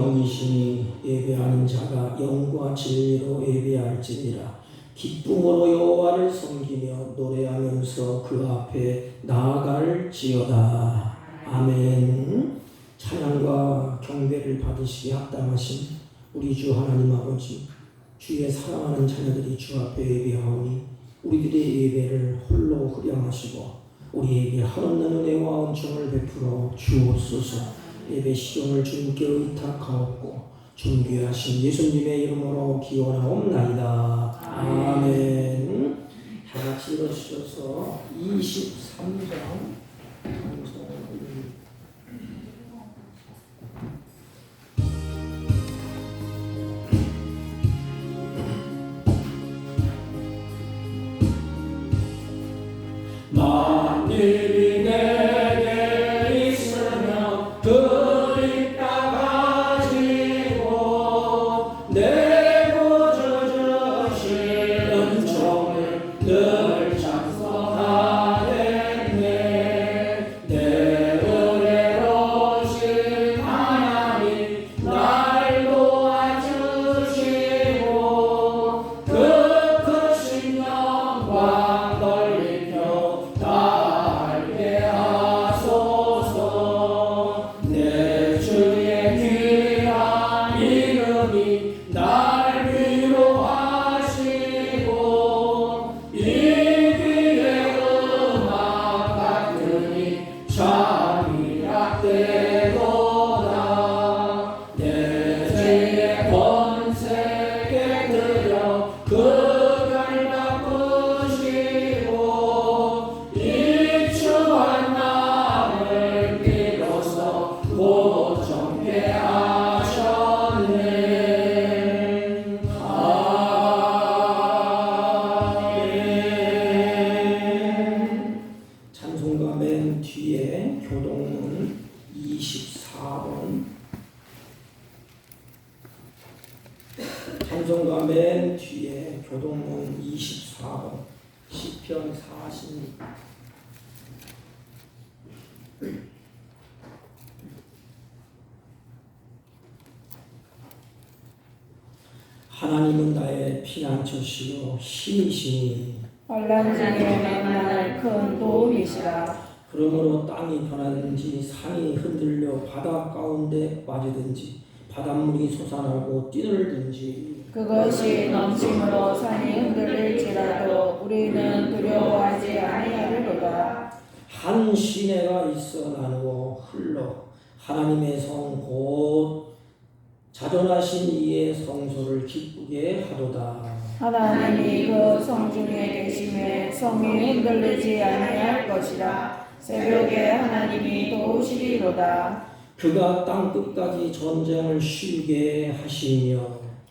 영이시니 예배하는 자가 영과 진리로 예배할지니라. 기쁨으로 여호와를 섬기며 노래하면서 그 앞에 나아갈지어다. 아멘. 찬양과 경배를 받으시기에 합당하신 우리 주 하나님 아버지, 주의 사랑하는 자녀들이 주 앞에 예배하오니 우리들의 예배를 홀로 흐량하시고 우리에게 한없는 은혜와 은총을 베풀어 주옵소서. 예배 시종을 주님께 의탁하옵고 존귀하신 예수님의 이름으로 기원하옵나이다. 아멘. 다 같이 일어서셔서 23장 만일이 내게 있으면 그 입 닦아지고 내 구주 주신 은총을 늘 찬송하겠네. 내 은혜로우신 하나님 날 도와주시고 그 크신 영광 넓히며 달게 하소서. 내 주의 귀한 이름이 날 위로하시고 이 귀의 음악 같으니 참 위락되도다. 내 죄의 권세 깨뜨려 그걸 바꾸시고 이 추한 마음을 비로소 곧 정케 하셨네. 아멘. 찬송가 맨 뒤에 교동문 24번, 찬송가 맨 뒤에 교동문 24번, 시편 46. 하나님은 나의 피난처시요 힘이시니 환난 중에 만날 큰 도움이시라. 그러므로 땅이 변하든지 산이 흔들려 바다 가운데 빠지든지 바닷물이 솟아나고 뛰놀든지 그것이 넘침으로 산이 흔들릴지라도 우리는 두려워하지 아니하리로다. 한 시내가 있어 나누어 흘러 하나님의 성 곧 자존하신 이의 성소를 기쁘게 하도다. 하나님이 그 성 중에 계심에 성이 흔들리지 아니할 것이라. 새벽에 하나님이 도우시리로다. 그가 땅 끝까지 전쟁을 쉬게 하시며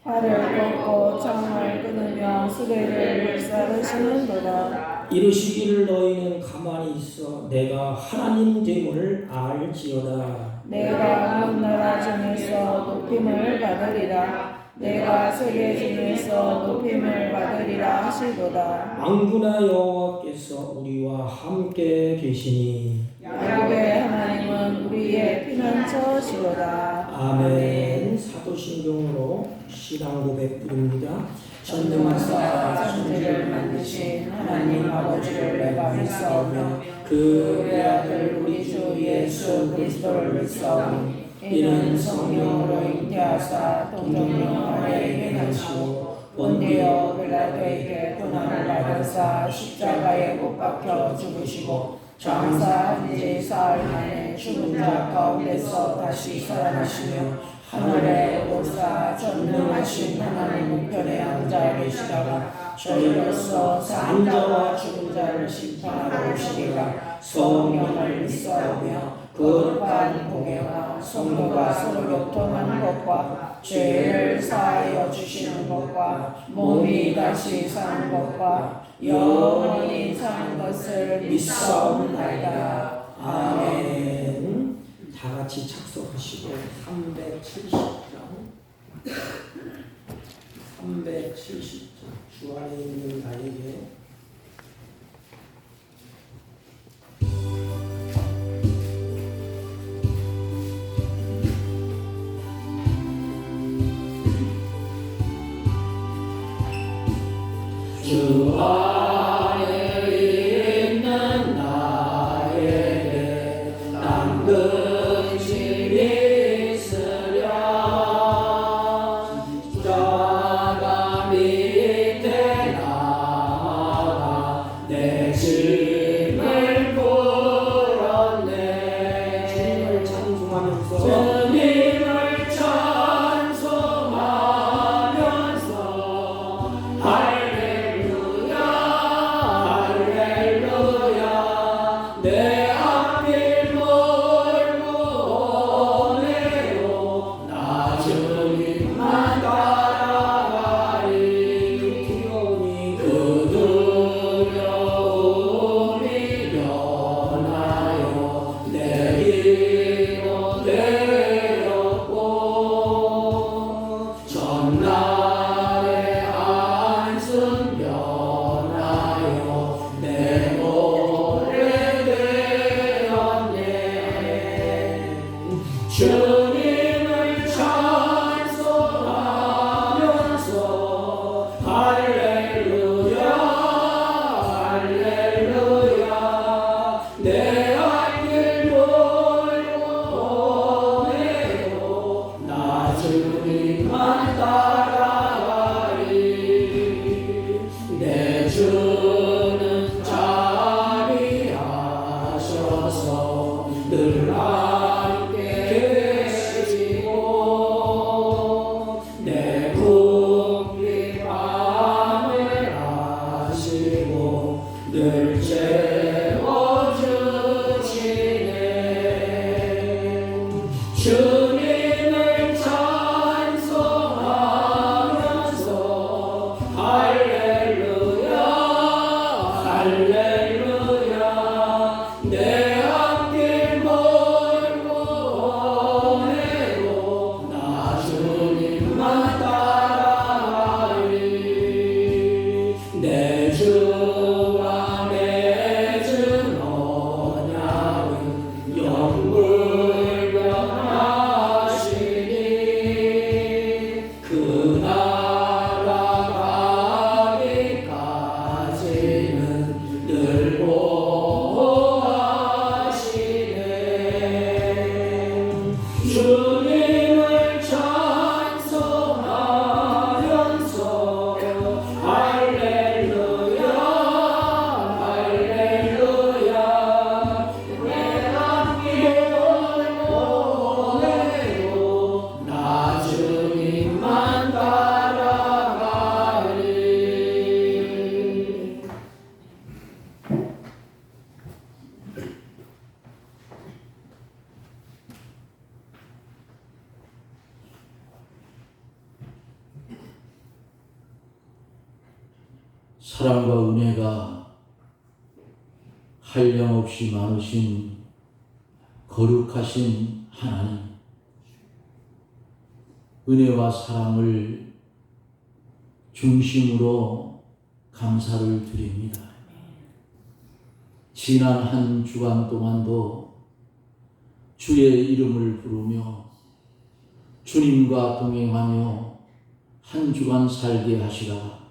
활을 꺾고 창을 끊으며 수레를 불사르시는도다. 이르시기를 너희는 가만히 있어 내가 하나님 됨을 알지어다. 내가 온 나라 중에서 높임을 받으리라. 내가 세계 중에서 높임을 받으리라 하시도다. 만군의 여호와께서 우리와 함께 계시니 야곱의 하나님은 우리의 피난처시로다. 아멘. 사도신경으로 신앙 고백 부릅니다. 전능하사 천지를 만드신 하나님 아버지를 내가 믿사오며 그 외아들 우리 주 예수 그리스도를 믿사오니 이는 성령으로 잉태하사 동정녀 마리아에게 나시고 본디오 빌라도에게 고난을 받으사 십자가에 못 박혀 죽으시고 장사한 지 사흘 만에 죽은 자 가운데서 다시 살아나시며 하늘에 오사 전능하신 하나님 우편에 앉아 계시다가 저희로서 산 자와 죽은 자를 심판하러 오시리라. 성령을 믿사오며 거룩한 공예와 성도가 서로 교통하는 것과 죄를 사하여 주시는 것과 몸이 다시 사는 것과 영원히 사는 것을 믿사옵나이다. 아멘. 다 같이 착석하시고 370장 370장 주 안에 있는 나에게 주 안에 있는 나에게 당근심이 있으랴. 십자가 밑에 나가 내 짐을 풀었네. 주님을 찬송하면서 주님을 찬송하면서 할렐루야 할렐루야 내 앞길 몰고 오네요. 나 주님만 따라가리. 그 두려움이 변하여 내기로 되었고 전날의 한숨 변하여 내 노래 되었네. 주님을 찬송하면서 할렐루야 할렐루야 내 앞길 몰고 오네요. 나 주님만 따라가리. 내 주는 자비하셔서 늘 함께 계시고 내 궁핍 밤을 아시고 늘 채워주시네. 주님을 찬송하면서 할렐루야 할렐루야 내 앞길 몰고 오네요. 나 주님만 따라가리. 내 주와 맺은 언약은 영불변하시니 그 나라 가기까지는 늘 보호하시네. 주님을 찬송하면서 할렐루야 할렐루야 내 앞길 몰고 오네요. 나 주님만 따라가리. 사랑과 은혜가 한량없이 많으신 거룩하신 하나님, 은혜와 사랑을 중심으로 감사를 드립니다. 지난 한 주간 동안도 주의 이름을 부르며 주님과 동행하며 한 주간 살게 하시라.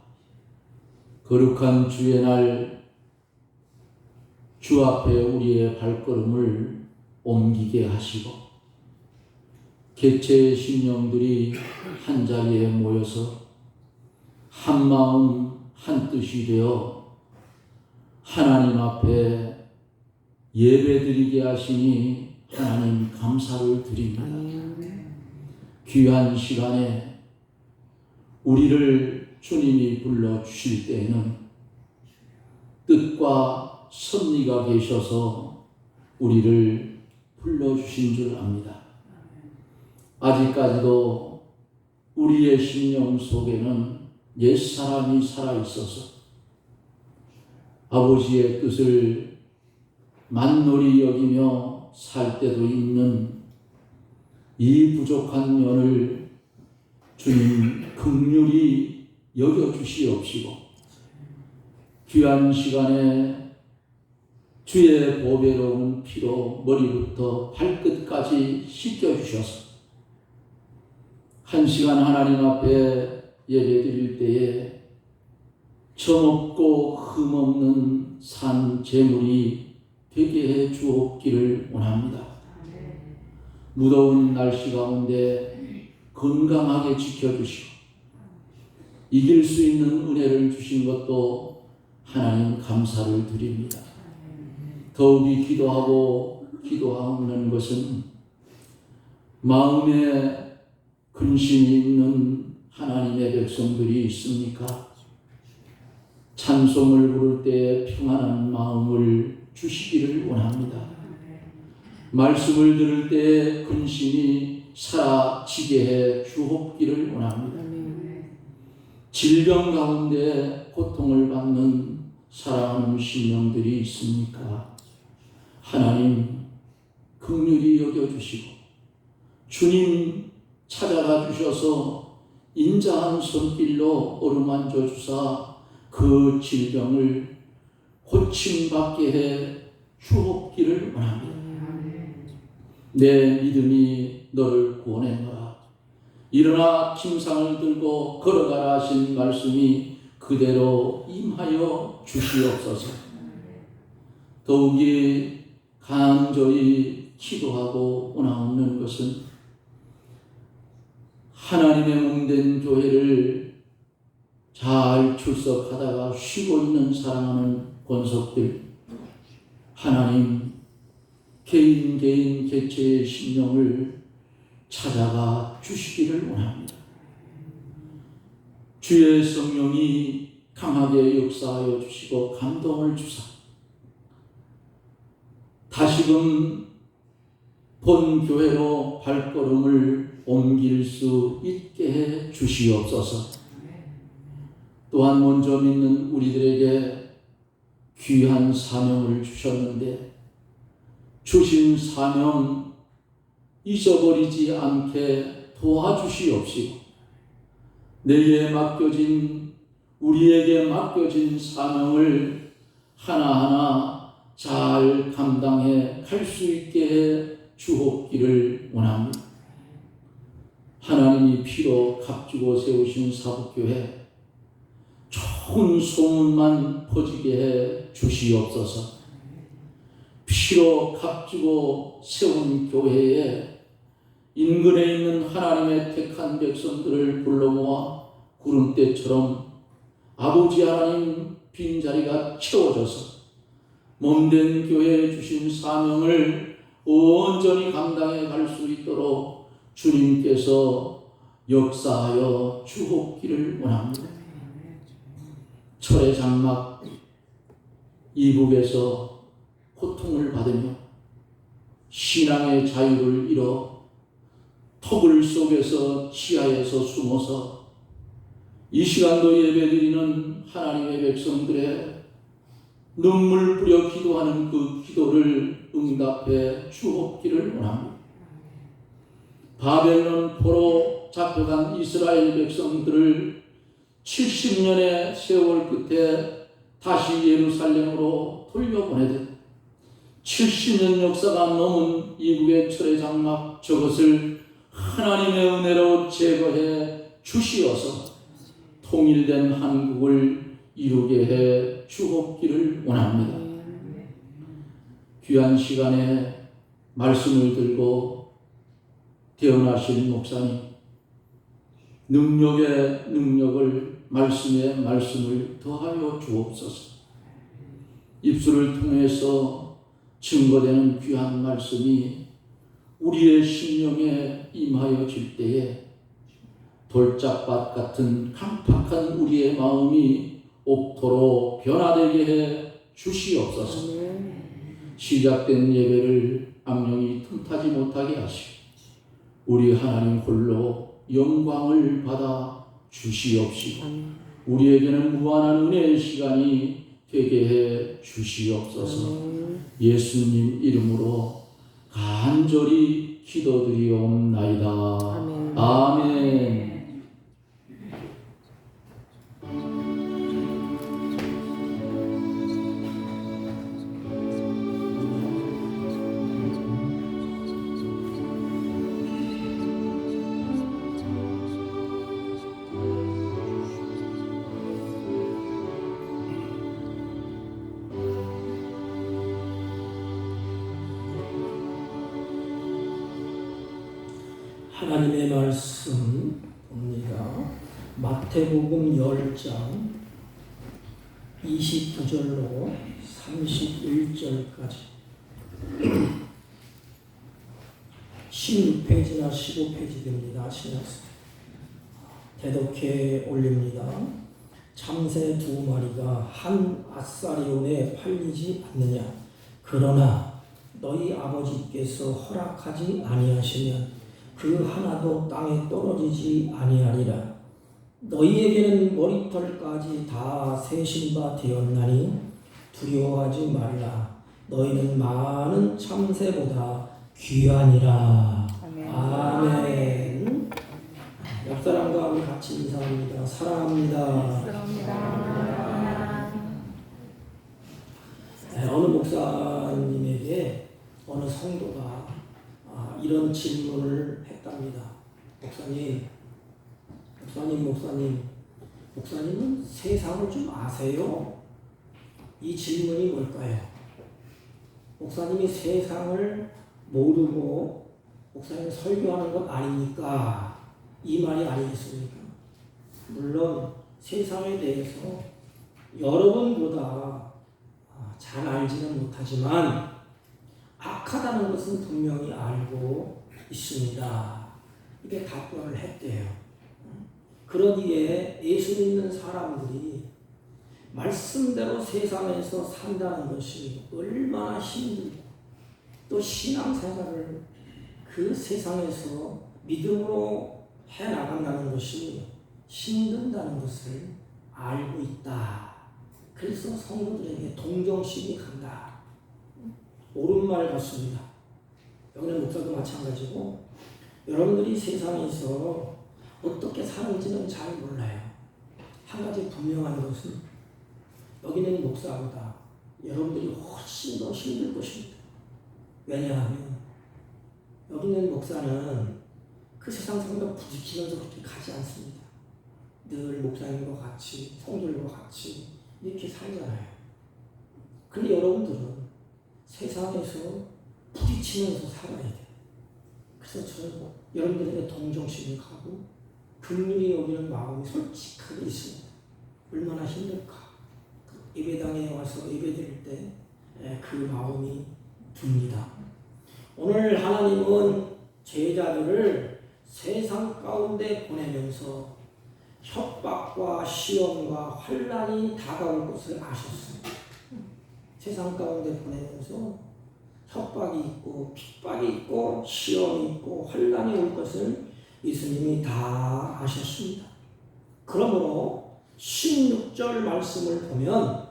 거룩한 주의 날 주 앞에 우리의 발걸음을 옮기게 하시고 개체의 심령들이 한 자리에 모여서 한 마음 한 뜻이 되어 하나님 앞에 예배드리게 하시니 하나님 감사를 드립니다. 귀한 시간에 우리를 주님이 불러주실 때에는 뜻과 섭리가 계셔서 우리를 불러주신 줄 압니다. 아직까지도 우리의 심령 속에는 옛사람이 살아있어서 아버지의 뜻을 만놀히 여기며 살 때도 있는 이 부족한 면을 주님 긍휼히 여겨주시옵시고 귀한 시간에 주의 보배로운 피로 머리부터 발끝까지 씻겨주셔서 한 시간 하나님 앞에 예배드릴 때에 점없고 흠없는 산 제물이 되게 해 주옵기를 원합니다. 무더운 날씨 가운데 건강하게 지켜주시고 이길 수 있는 은혜를 주신 것도 하나님 감사를 드립니다. 더욱이 기도하는 것은 마음에 근심이 있는 하나님의 백성들이 있습니까? 찬송을 부를 때 평안한 마음을 주시기를 원합니다. 말씀을 들을 때 근심이 사라지게 해 주옵기를 원합니다. 질병 가운데 고통을 받는 사랑하는 심령들이 있습니까? 하나님 긍휼히 여겨주시고 주님 찾아가 주셔서 인자한 손길로 어루만져 주사 그 질병을 고침받게 해 주옵기를 원합니다. 내 믿음이 너를 구원했노라. 일어나 침상을 들고 걸어가라 하신 말씀이 그대로 임하여 주시옵소서. 더욱이 간절히 기도하고 원하옵는 것은 하나님의 몸된 교회를 잘 출석하다가 쉬고 있는 사랑하는 권속들, 하나님 개인 개체의 심령을 찾아가 주시기를 원합니다. 주의 성령이 강하게 역사하여 주시고 감동을 주사 다시금 본 교회로 발걸음을 옮길 수 있게 해 주시옵소서. 또한 먼저 믿는 우리들에게 귀한 사명을 주셨는데 주신 사명 잊어버리지 않게 도와주시옵시고 우리에게 맡겨진 사명을 하나하나 잘 감당해 갈 수 있게 해 주옵기를 원합니다. 하나님이 피로 값주고 세우신 사북교회 좋은 소문만 퍼지게 해 주시옵소서. 피로 값주고 세운 교회에 인근에 있는 하나님의 택한 백성들을 불러 모아 구름대처럼 아버지 하나님 빈자리가 채워져서 몸된 교회에 주신 사명을 온전히 감당해 갈 수 있도록 주님께서 역사하여 주옵기를 원합니다. 철의 장막 이북에서 고통을 받으며 신앙의 자유를 잃어 터굴 속에서 지하에서 숨어서 이 시간도 예배드리는 하나님의 백성들의 눈물 뿌려 기도하는 그 기도를 응답해 주옵기를 원합니다. 바벨론 포로 잡혀간 이스라엘 백성들을 70년의 세월 끝에 다시 예루살렘으로 돌려보내듯 70년 역사가 넘은 이국의 철의 장막 저것을 하나님의 은혜로 제거해 주시어서 통일된 한국을 이루게 해 주옵기를 원합니다. 귀한 시간에 말씀을 들고 태어나신 목사님 능력의 능력을 말씀에 말씀을 더하여 주옵소서. 입술을 통해서 증거되는 귀한 말씀이 우리의 심령에 임하여질 때에 돌짝밭 같은 강팍한 우리의 마음이 옥토로 변화되게 해 주시옵소서. 시작된 예배를 악령이 틈타지 못하게 하시고 우리 하나님 홀로 영광을 받아 주시옵시고 우리에게는 무한한 은혜의 시간이 되게 해 주시옵소서. 예수님 이름으로 간절히 기도드리옵나이다. 아멘. 하나님의 말씀 봅니다. 마태복음 10장 29절로 31절까지 16페이지나 15페이지 됩니다. 신약성 대독해 올립니다. 참새 2마리가 한 아사리온에 팔리지 않느냐. 그러나 너희 아버지께서 허락하지 아니하시면 그 하나도 땅에 떨어지지 아니하리라. 너희에게는 머리털까지 다 세신 바 되었나니 두려워하지 말라. 너희는 많은 참새보다 귀하니라. 아멘. 옆 사람과 우리 같이 인사합니다. 사랑합니다. 어느 목사님에게 어느 성도가 이런 질문을 했답니다. 목사님은 세상을 좀 아세요? 이 질문이 뭘까요? 목사님이 세상을 모르고 목사님 설교하는 것 아닙니까? 이 말이 아니겠습니까? 물론 세상에 대해서 여러분보다 잘 알지는 못하지만 악하다는 것은 분명히 알고 있습니다. 이게 답변을 했대요. 그러기에 예수 믿는 사람들이 말씀대로 세상에서 산다는 것이 얼마나 힘들고 또 신앙생활을 그 세상에서 믿음으로 해나간다는 것이 힘든다는 것을 알고 있다. 그래서 성도들에게 동정심이 간다. 옳은 말 같습니다. 여기는 목사도 마찬가지고 여러분들이 세상에서 어떻게 사는지는 잘 몰라요. 한 가지 분명한 것은 여기는 목사보다 여러분들이 훨씬 더 힘들 것입니다. 왜냐하면 여기는 목사는 그 세상 사람과 부딪히면서 그렇게 가지 않습니다. 늘 목사님과 같이 성도들과 같이 이렇게 살잖아요. 근데 여러분들은 세상에서 부딪히면서 살아야 돼요. 그래서 저는 여러분들에게 동정심이 가고 긍휼히 여기는 마음이 솔직하게 있습니다. 얼마나 힘들까. 예배당에 와서 예배드릴 때 그 마음이 듭니다. 오늘 하나님은 제자들을 세상 가운데 보내면서 협박과 시험과 환난이 다가올 것을 아셨습니다. 세상 가운데 보내면서 협박이 있고 핍박이 있고 시험이 있고 환난이 올 것을 예수님이 다 아셨습니다. 그러므로 16절 말씀을 보면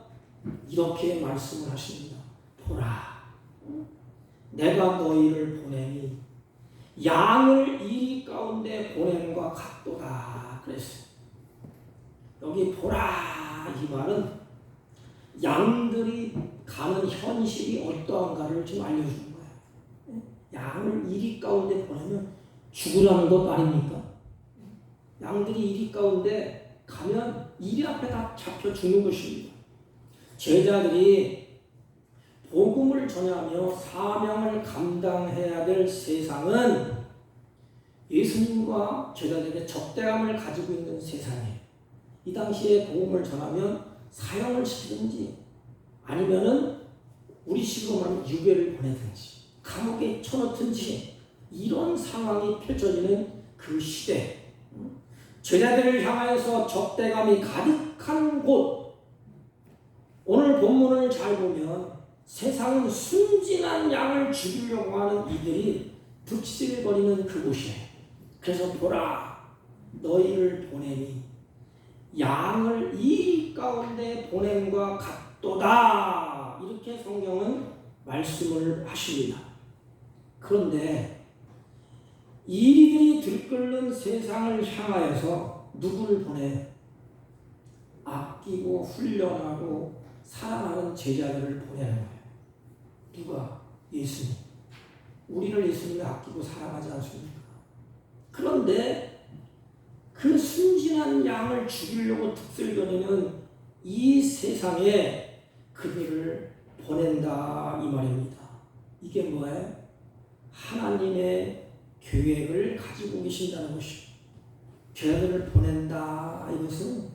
이렇게 말씀을 하십니다. 보라, 내가 너희를 보내니 양을 이리 가운데 보냄과 같도다 그랬어요. 여기 보라 이 말은 양들이 가는 현실이 어떠한가를 좀 알려주는 거예요. 양을 이리 가운데 보내면 죽으라는 것 아닙니까? 양들이 이리 가운데 가면 이리 앞에 다 잡혀 죽는 것입니다. 제자들이 복음을 전하며 사명을 감당해야 될 세상은 예수님과 제자들의 적대감을 가지고 있는 세상이에요. 이 당시에 복음을 전하면 사형을 시키든지 아니면은 우리 식으로 말하면 유배를 보내든지 감옥에 쳐넣든지 이런 상황이 펼쳐지는 그 시대, 제자들을 향하여서 적대감이 가득한 곳. 오늘 본문을 잘 보면 세상은 순진한 양을 죽이려고 하는 이들이 득실거리는 그곳이에요. 그래서 보라, 너희를 보내니 양을 이 가운데 보냄과 같도다. 이렇게 성경은 말씀을 하십니다. 그런데 이리들이 들끓는 세상을 향하여서 누구를 보내? 아끼고 훈련하고 사랑하는 제자들을 보내는 거예요. 누가? 예수님. 우리를 예수님이 아끼고 사랑하지 않습니까? 그런데 그 순진한 양을 죽이려고 득슬거리는 이 세상에 그들을 보낸다 이 말입니다. 이게 뭐예요? 하나님의 계획을 가지고 계신다는 것이, 제자들을 보낸다. 이것은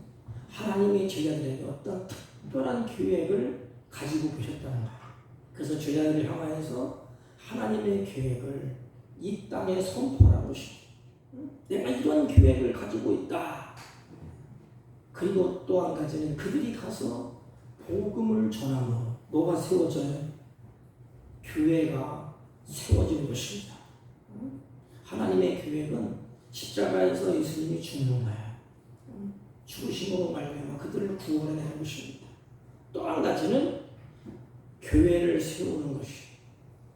하나님의 제자들에게 어떤 특별한 계획을 가지고 계셨다는 거예요. 그래서 제자들을 향하여서 하나님의 계획을 이 땅에 선포하는 것이, 내가 이런 계획을 가지고 있다. 그리고 또 한 가지는 그들이 가서 복음을 전함으로 뭐가 세워져요? 교회가 세워지는 것입니다. 하나님의 계획은 십자가에서 예수님이 죽는 거예요. 죽으심으로 말미암아 그들을 구원해내는 것입니다. 또 한 가지는 교회를 세우는 것이,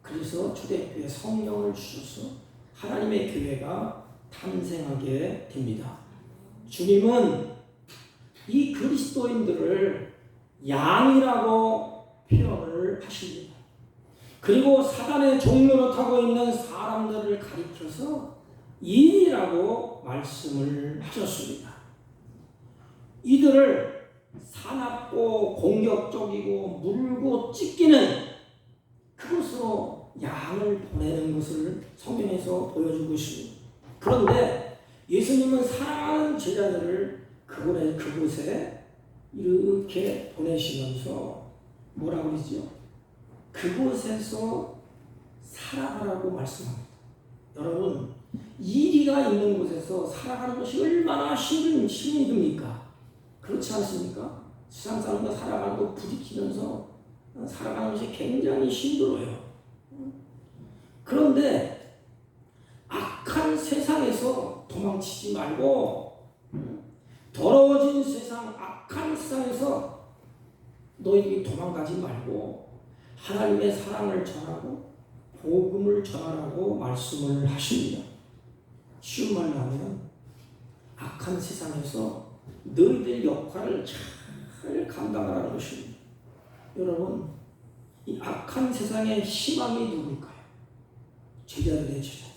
그래서 초대교회 성령을 주셔서 하나님의 교회가 탄생하게 됩니다. 주님은 이 그리스도인들을 양이라고 표현을 하십니다. 그리고 사단의 종로를 타고 있는 사람들을 가리켜서 인이라고 말씀을 하셨습니다. 이들을 사납고 공격적이고 물고 찢기는 그것으로 양을 보내는 것을 성경에서 보여주고 있습니다. 그런데 예수님은 사랑하는 제자들을 그곳에 이렇게 보내시면서 뭐라고 그러죠? 그곳에서 살아가라고 말씀합니다. 여러분, 이리가 있는 곳에서 살아가는 것이 얼마나 힘듭니까? 그렇지 않습니까? 세상 사람과 살아가는 거 부딪히면서 살아가는 것이 굉장히 힘들어요. 그런데 악한 세상에서 도망치지 말고, 더러워진 세상, 악한 세상에서 너희들이 도망가지 말고 하나님의 사랑을 전하고 복음을 전하라고 말씀을 하십니다. 쉬운 말로 하면 악한 세상에서 너희들 역할을 잘 감당하라는 것입니다. 여러분, 이 악한 세상의 희망이 누구일까요? 제자들의 제자들.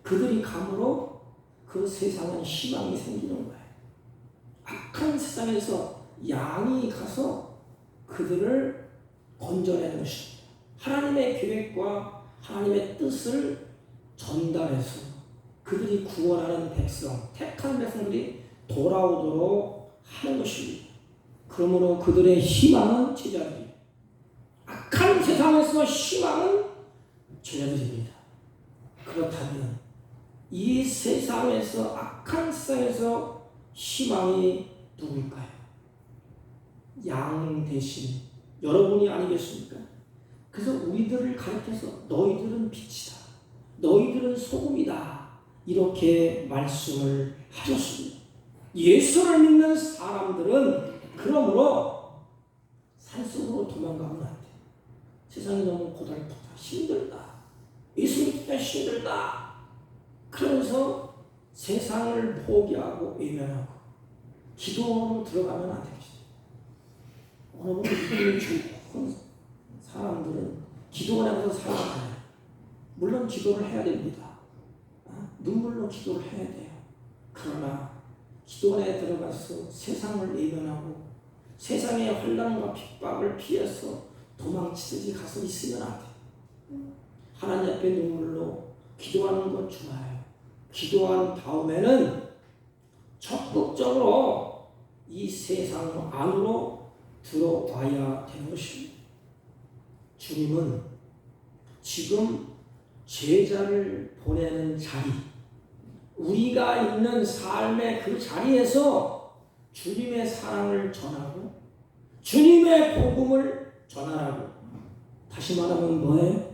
그들이 감으로 그 세상은 희망이 생기는 거예요. 악한 세상에서 양이 가서 그들을 건져내는 것입니다. 하나님의 계획과 하나님의 뜻을 전달해서 그들이 구원하는 백성, 택한 백성들이 돌아오도록 하는 것입니다. 그러므로 그들의 희망은 제자들이에요. 악한 세상에서 희망은 제자들입니다. 그렇다면 이 세상에서, 악한 세상에서 희망이 누구일까요? 양 대신 여러분이 아니겠습니까? 그래서 우리들을 가르쳐서 너희들은 빛이다, 너희들은 소금이다, 이렇게 말씀을 하셨습니다. 예수를 믿는 사람들은 그러므로 산속으로 도망가면 안 돼. 세상이 너무 고달프다, 힘들다, 예수 믿기가 힘들다, 그러면서 세상을 포기하고 외면하고 기도로 들어가면 안 됩니다. 여러분, 믿음이 좋은 사람들은 기도 안에서 살아가요. 물론 기도를 해야 됩니다. 눈물로 기도를 해야 돼요. 그러나 기도 안에 들어가서 세상을 외면하고 세상의 환난과 핍박을 피해서 도망치듯이 가서 있으면 안 돼요. 하나님 앞에 눈물로 기도하는 것 좋아요. 기도한 다음에는 적극적으로 이 세상 안으로 들어와야 되는 것입니다. 주님은 지금 제자를 보내는 자리, 우리가 있는 삶의 그 자리에서 주님의 사랑을 전하고 주님의 복음을 전하라고, 다시 말하면 뭐예요?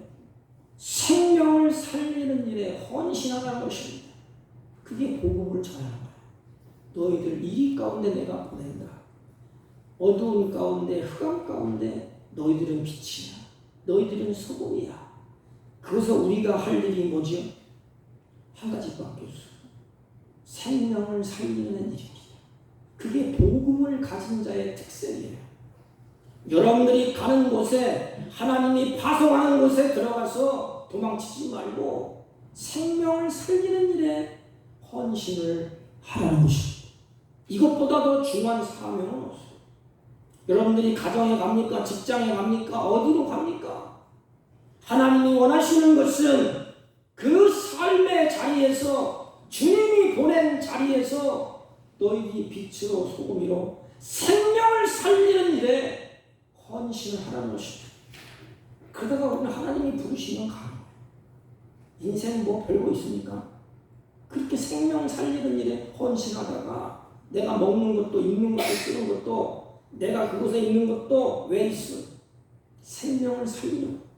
생명을 살리는 일에 헌신하라는 것입니다. 그게 복음을 전하는 거예요. 너희들 이 가운데 내가 보낸다. 어두운 가운데, 흑암 가운데 너희들은 빛이야, 너희들은 소금이야. 그래서 우리가 할 일이 뭐지요? 한 가지밖에 없어요. 생명을 살리는 일입니다. 그게 복음을 가진 자의 특색이에요. 여러분들이 가는 곳에, 하나님이 파송하는 곳에 들어가서 도망치지 말고 생명을 살리는 일에 헌신을 하라는 것입니다. 이것보다 더 중요한 사명은 없어요. 여러분들이 가정에 갑니까? 직장에 갑니까? 어디로 갑니까? 하나님이 원하시는 것은 그 삶 자리에서 주님이 보낸 자리에서 너희들이 빛으로 소금이로 생명을 살리는 일에 헌신을 하라는 것입니다. 그러다가 우리는 하나님이 부르시면 가는 거예요. 인생 뭐 별거 있습니까? 그렇게 생명 살리는 일에 헌신하다가 내가 먹는 것도 입는 것도 쓰는 것도 내가 그곳에 있는 것도 왜 있어? 생명을 살리는 거예요.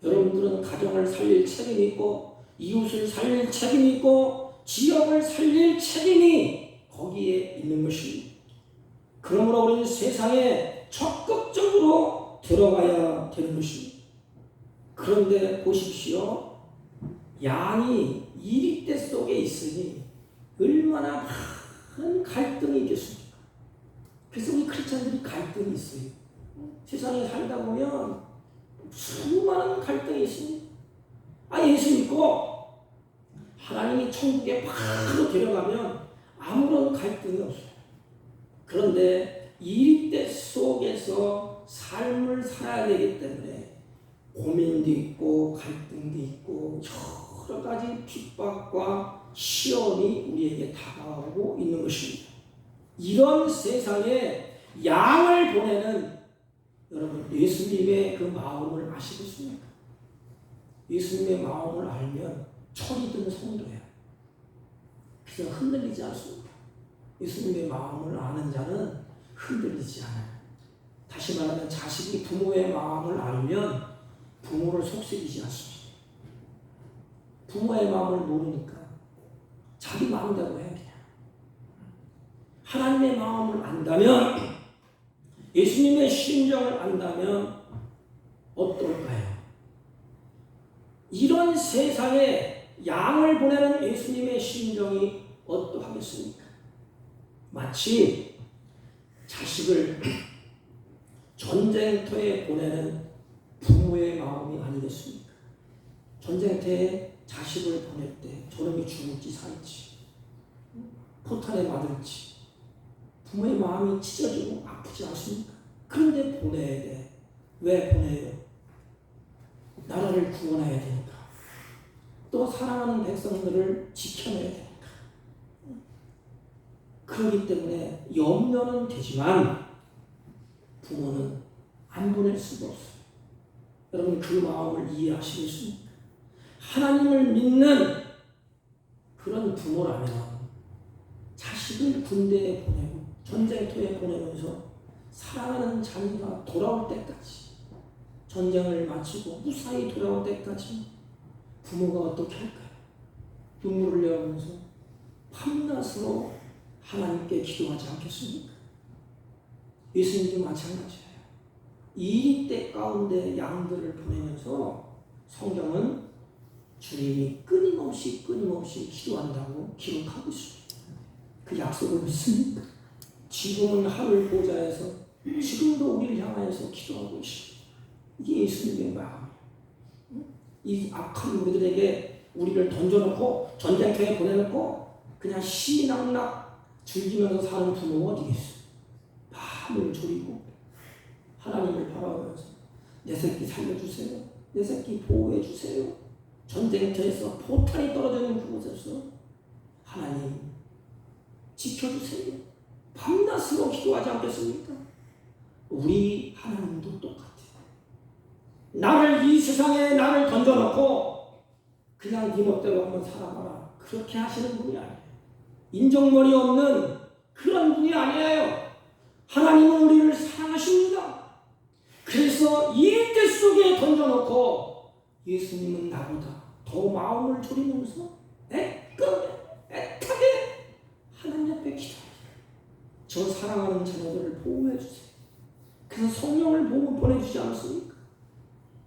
여러분들은 가정을 살릴 책임이 있고 이웃을 살릴 책임이 있고 지역을 살릴 책임이 거기에 있는 것입니다. 그러므로 우리는 세상에 적극적으로 들어가야 되는 것입니다. 그런데 보십시오. 양이 이리떼 속에 있으니 얼마나 많은 갈등이 있겠습니까? 그래서 우리 크리스찬들이 갈등이 있어요. 세상에 살다 보면 수많은 갈등이 있습니다. 예수 믿고 하나님이 천국에 바로 데려가면 아무런 갈등이 없어요. 그런데 이리떼 속에서 삶을 살아야 되기 때문에 고민도 있고 갈등도 있고 여러 가지 핍박과 시험이 우리에게 다가오고 있는 것입니다. 이런 세상에 양을 보내는 여러분 예수님의 그 마음을 아시겠습니까? 예수님의 마음을 알면 철이 든 성도야. 그냥 흔들리지 않습니다. 예수님의 마음을 아는 자는 흔들리지 않아요. 다시 말하면 자식이 부모의 마음을 알면 부모를 속썩이지 않습니다. 부모의 마음을 모르니까 자기 마음대로 해 그냥. 하나님의 마음을 안다면 예수님의 심정을 안다면 어떨까요? 이런 세상에 양을 보내는 예수님의 심정이 어떠하겠습니까? 마치 자식을 전쟁터에 보내는 부모의 마음이 아니겠습니까? 전쟁터에 자식을 보낼 때 저놈이 죽을지 살지 포탄에 맞을지 부모의 마음이 찢어지고 아프지 않습니까? 그런데 보내야 돼. 왜 보내요? 나라를 구원해야 되니까. 또 사랑하는 백성들을 지켜내야 되니까. 그렇기 때문에 염려는 되지만 부모는 안 보낼 수가 없어요. 여러분 그 마음을 이해하시겠습니까? 하나님을 믿는 그런 부모라면 자식을 군대에 보내고 전쟁터에 보내면서 사랑하는 자녀가 돌아올 때까지 전쟁을 마치고 무사히 돌아올 때까지 부모가 어떻게 할까요? 눈물을 흘려가면서 밤낮으로 하나님께 기도하지 않겠습니까? 예수님도 마찬가지예요. 이리떼 가운데 양들을 보내면서 성경은 주님이 끊임없이 기도한다고 기록하고 있습니다. 그 약속을 믿습니까? 지금은 하늘 보좌에서 지금도 우리를 향하여서 기도하고 있습니다. 이게 예수님의 마음이에요. 이 악한 우리들에게 우리를 던져놓고 전쟁터에 보내놓고 그냥 시낙낙 즐기면서 사는 부모가 어디 있어요? 밤을 졸이고 하나님을 바라보면서 내 새끼 살려주세요. 내 새끼 보호해주세요. 전쟁터에서 포탄이 떨어지는 그곳에서 하나님 지켜주세요. 밤낮으로 기도하지 않겠습니까? 우리 하나님도 똑같아요. 이 세상에 나를 던져놓고 그냥 네 멋대로 한번 살아봐라. 그렇게 하시는 분이 아니에요. 인정머리 없는 그런 분이 아니에요. 하나님은 우리를 사랑하십니다. 그래서 이리떼 속에 던져놓고 예수님은 나보다 더 마음을 졸이면서 애타게 하나님 앞에 기도합니다. 저 사랑하는 자녀들을 보호해주세요. 그래서 성령을 보내주지 않습니까?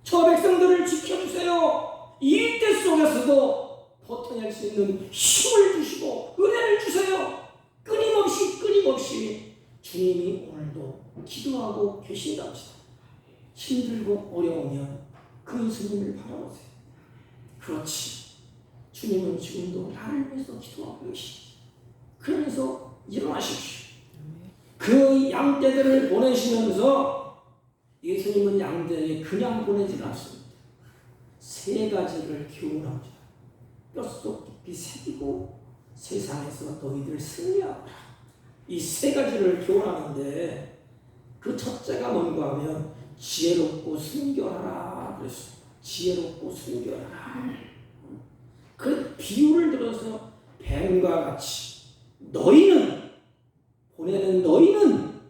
저 백성들을 지켜주세요. 이리떼 속에서도 버텨낼 수 있는 힘을 주시고 은혜를 주세요. 끊임없이 주님이 오늘도 기도하고 계신답니다. 힘들고 어려우면 그 예수님을 바라보세요. 그렇지. 주님은 지금도 나를 위해서 기도하고 계십니다. 그러면서 일어나십시오. 그 양떼들을 보내시면서 예수님은 양떼에 그냥 보내지 않습니다. 세 가지를 교훈합니다. 뼛속 깊이 새기고 세상에서 너희들 승리하라. 이 세 가지를 교훈하는데 그 첫째가 뭔가 하면 지혜롭고 순결하라 그랬어요. 지혜롭고 순결하라. 그 비유를 들어서 뱀과 같이 너희는 보내는 너희는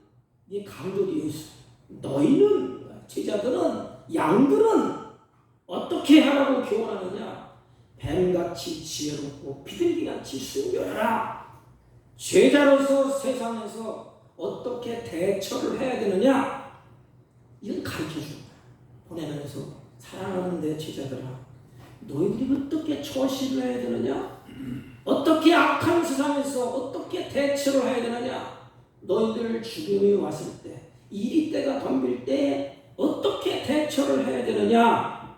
이 강조되어 있어요. 너희는 제자들은 양들은 어떻게 하라고 교훈하느냐? 뱀같이 지혜롭고 비둘기같이 순결하라. 제자로서 세상에서 어떻게 대처를 해야 되느냐? 이걸 가르쳐주는 거야. 보내면서 사랑하는 내 제자들아, 너희들이 어떻게 처시를 해야 되느냐? 어떻게 악한 세상에서 어떻게 대처를 해야 되느냐? 너희들 죽음이 왔을 때, 이리때가 덤빌 때 어떻게 대처를 해야 되느냐?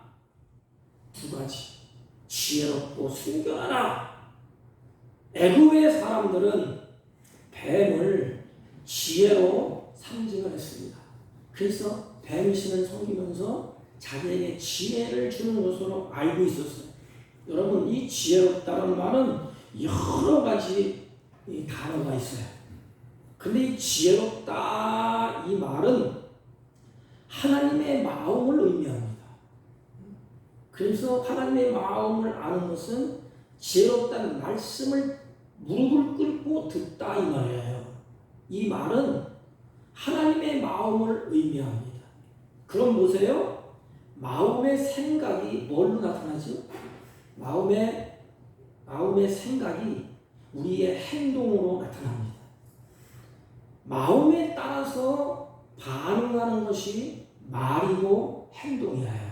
두 가지. 지혜롭고 순결하라. 애굽의 사람들은 뱀을 지혜로 상징을 했습니다. 그래서 뱀신을 섬기면서 자기에게 지혜를 주는 것으로 알고 있었어요. 여러분, 이 지혜롭다는 말은 여러 가지 단어가 있어요. 근데 이 지혜롭다 이 말은 하나님의 마음을 의미합니다. 그래서 하나님의 마음을 아는 것은 지혜롭다는 말씀을 무릎을 꿇고 듣다 이 말이에요. 이 말은 하나님의 마음을 의미합니다. 그럼 보세요. 마음의 생각이 뭘로 나타나죠? 마음의 생각이 우리의 행동으로 나타납니다. 마음에 따라서 반응하는 것이 말이고 행동이에요.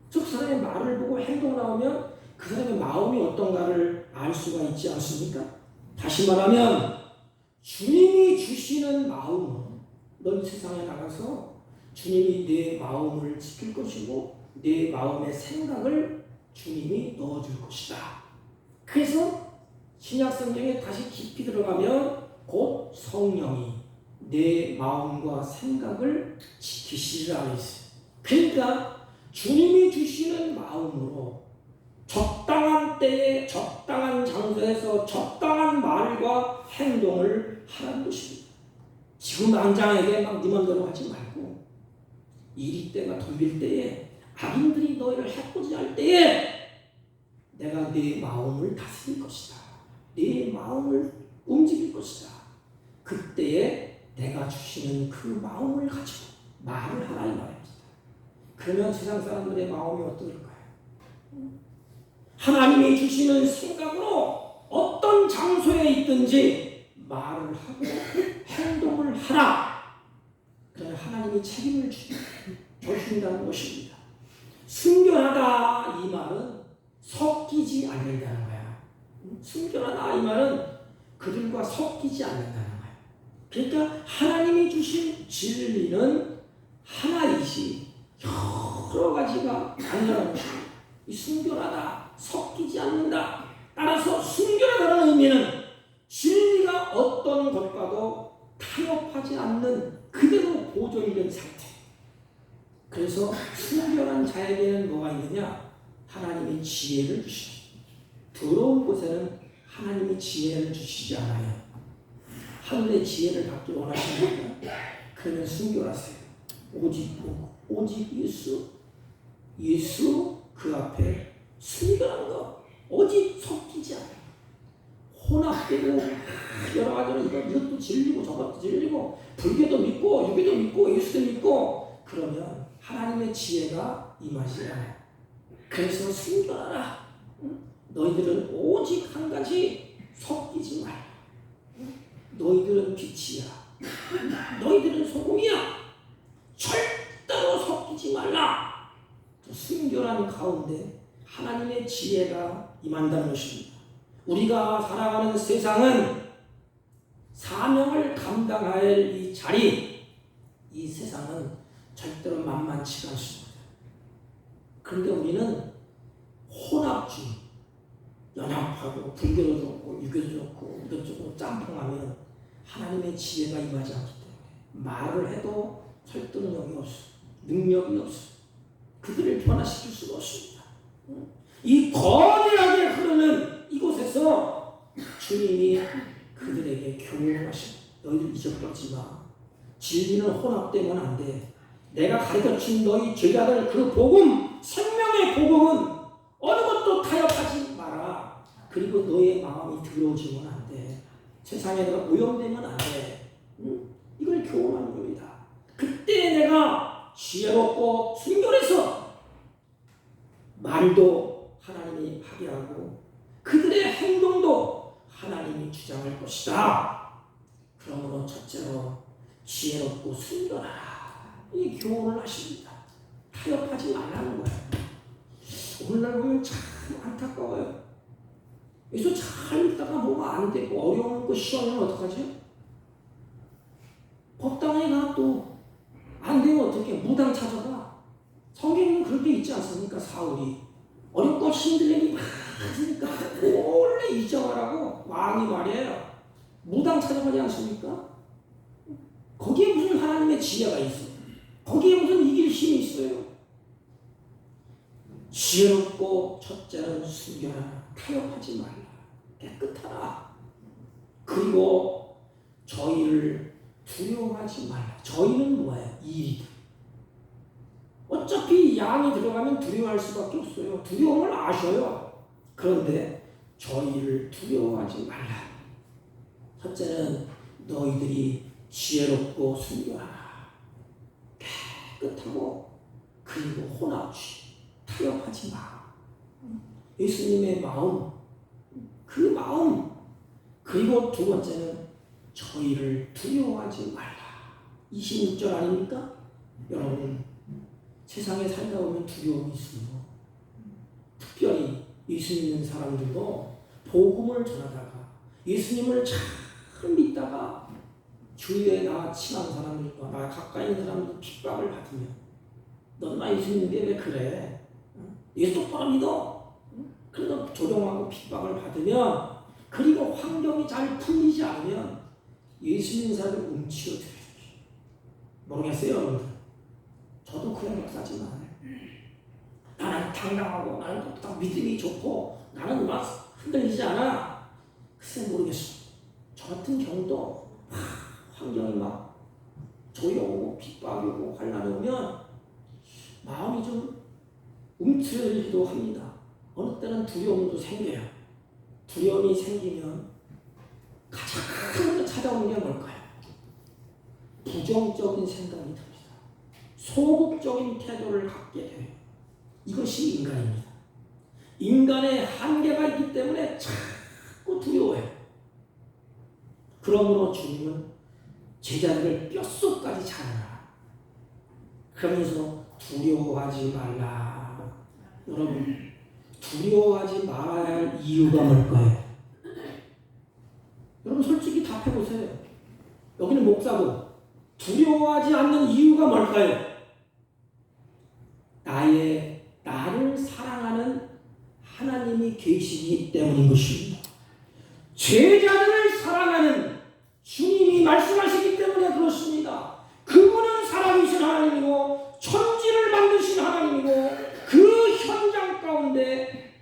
즉 사람의 말을 보고 행동 나오면 그 사람의 마음이 어떤가를 알 수가 있지 않습니까? 다시 말하면 주님이 주시는 마음은 넌 세상에 나가서 주님이 내 마음을 지킬 것이고 내 마음의 생각을 주님이 넣어줄 것이다. 그래서 신약성경에 다시 깊이 들어가면 곧 성령이 내 마음과 생각을 지키시리라 했어요. 그러니까 주님이 주시는 마음으로 적당한 때에 적당한 장소에서 적당한 말과 행동을 하라는 것입니다. 지금 당장에게 막 네 맘대로 하지 말고 이리때가 덤빌 때에 악인들이 너희를 해코지할 때에 내가 네 마음을 다스릴 것이다. 네 마음을 움직일 것이다. 그때에 내가 주시는 그 마음을 가지고 말을 하라 이 말입니다. 그러면 세상 사람들의 마음이 어떨까요? 하나님이 주시는 생각으로 어떤 장소에 있든지 말을 하고 행동을 하라. 그러면 하나님이 책임을 주신다는 것입니다. 순결하다 이 말은 섞이지 않는다는 거야. 순결하다 이 말은 그들과 섞이지 않는다는 거야. 그러니까 하나님이 주신 진리는 하나이지 여러 가지가 아니라는 것입니다. 이 순결하다, 섞이지 않는다. 따라서 순결하다는 의미는 진리가 어떤 것과도 타협하지 않는 그대로 보존된 상태. 그래서 순결한 자에게는 뭐가 있느냐? 하나님이 지혜를 주십니다. 더러운 곳에는 하나님이 지혜를 주시지 않아요. 하늘의 지혜를 받기 원하십니까? 그러면 순결하세요. 오직 예수 그 앞에 순결한 것, 오직 섞이지 않아요. 혼합되고 여러 가지로 이것도 질리고 저것도 질리고 불교도 믿고 유교도 믿고 예수도 믿고 그러면 하나님의 지혜가 임하지 않아요. 그래서 순결하라. 너희들은 오직 한 가지 섞이지 말라. 너희들은 빛이야. 너희들은 소금이야. 절대로 섞이지 말라. 순결한 가운데 하나님의 지혜가 임한다는 것입니다. 우리가 살아가는 세상은 사명을 감당할 이 자리, 이 세상은 절대로 만만치가 않습니다. 그런데 우리는 혼합주의, 연합하고 불교도 좋고 유교도 좋고 이것저것 짬뽕하면 하나님의 지혜가 임하지 않기 때문에 말을 해도 설득력이 없어, 능력이 없어. 그들을 변화시킬 수가 없습니다. 이 거대하게 흐르는 이곳에서 주님이 그들에게 교훈하십니다. 너희들 잊어버리지 마. 진리는 혼합되면 안 돼. 내가 가르쳐준 너희 제자들 그 복음, 생명의 복음은 어느 것도 타협하지 마라. 그리고 너의 마음이 더러워지면 안 돼. 세상에 내가 오염되면 안 돼. 응? 이걸 교훈하는 겁니다. 그때 내가 지혜롭고 순결해서 말도 하나님이 하게 하고 그들의 행동도 하나님이 주장할 것이다. 그러므로 첫째로 지혜롭고 순결하라. 이 교훈을 하십니다. 타협하지 말라는 거예요. 오늘날 보면 참 안타까워요. 여기서 잘 있다가 뭐가 안 되고 어려운 거 시험하면 어떡하지? 법당에 가 또 안 되면 어떻게 무당 찾아가. 성경에는 그렇게 있지 않습니까? 사울이 어렵고 힘들림이 많으니까 원래 이정하라고 왕이 말이에요. 무당 찾아가지 않습니까? 거기에 무슨 하나님의 지혜가 있어? 거기에 무슨 이길 힘이 있어요? 지혜롭고 첫째는 순결하라. 타협하지 말라. 깨끗하라. 그리고 저희를 두려워하지 말라. 저희는 뭐예요? 일이다. 어차피 양이 들어가면 두려워할 수밖에 없어요. 두려움을 아셔요. 그런데 저희를 두려워하지 말라. 첫째는 너희들이 지혜롭고 순결하라. 깨끗하고 그리고 혼합주의. 타협하지 마. 예수님의 마음, 그 마음. 그리고 두 번째는 저희를 두려워하지 말라. 26절 아닙니까? 여러분, 세상에 살다 보면 두려움이 있어요. 특별히 예수 믿는 사람들도 복음을 전하다가 예수님을 잘 믿다가 주위에 나 친한 사람들과 나 가까이 있는 사람들 핍박을 받으면 넌 나 예수 믿는데 왜 그래? 예수 똑바로 믿어? 그래도 조롱하고 핍박을 받으면 그리고 환경이 잘 풀리지 않으면 예수 믿는 사람을 움츠러들어요. 모르겠어요, 여러분들. 저도 그런 역사지만 나는 당당하고 나는 딱 믿음이 좋고 나는 막 흔들리지 않아. 글쎄 모르겠어. 저 같은 경우도 환경이 막 조여오고 핍박이 오고 환란이 오면 마음이 좀 움츠러들기도 합니다. 어느 때는 두려움도 생겨요. 두려움이 생기면 가장 먼저 찾아오는 게 뭘까요? 부정적인 생각이 듭니다. 소극적인 태도를 갖게 돼요. 이것이 인간입니다. 인간의 한계가 있기 때문에 자꾸 두려워해요. 그러므로 주님은 제자들을 뼛속까지 잘하라. 그러면서 두려워하지 말라. 여러분, 두려워하지 말아야 할 이유가 뭘까요? 여러분 솔직히 답해보세요. 여기는 목사고 두려워하지 않는 이유가 뭘까요? 나를 사랑하는 하나님이 계시기 때문인 것입니다. 제자들을 사랑하는 주님이 말씀하시기 때문에 그렇습니다. 그분은 살아계신 하나님이고 천지를 만드신 하나님이고 그 현장 가운데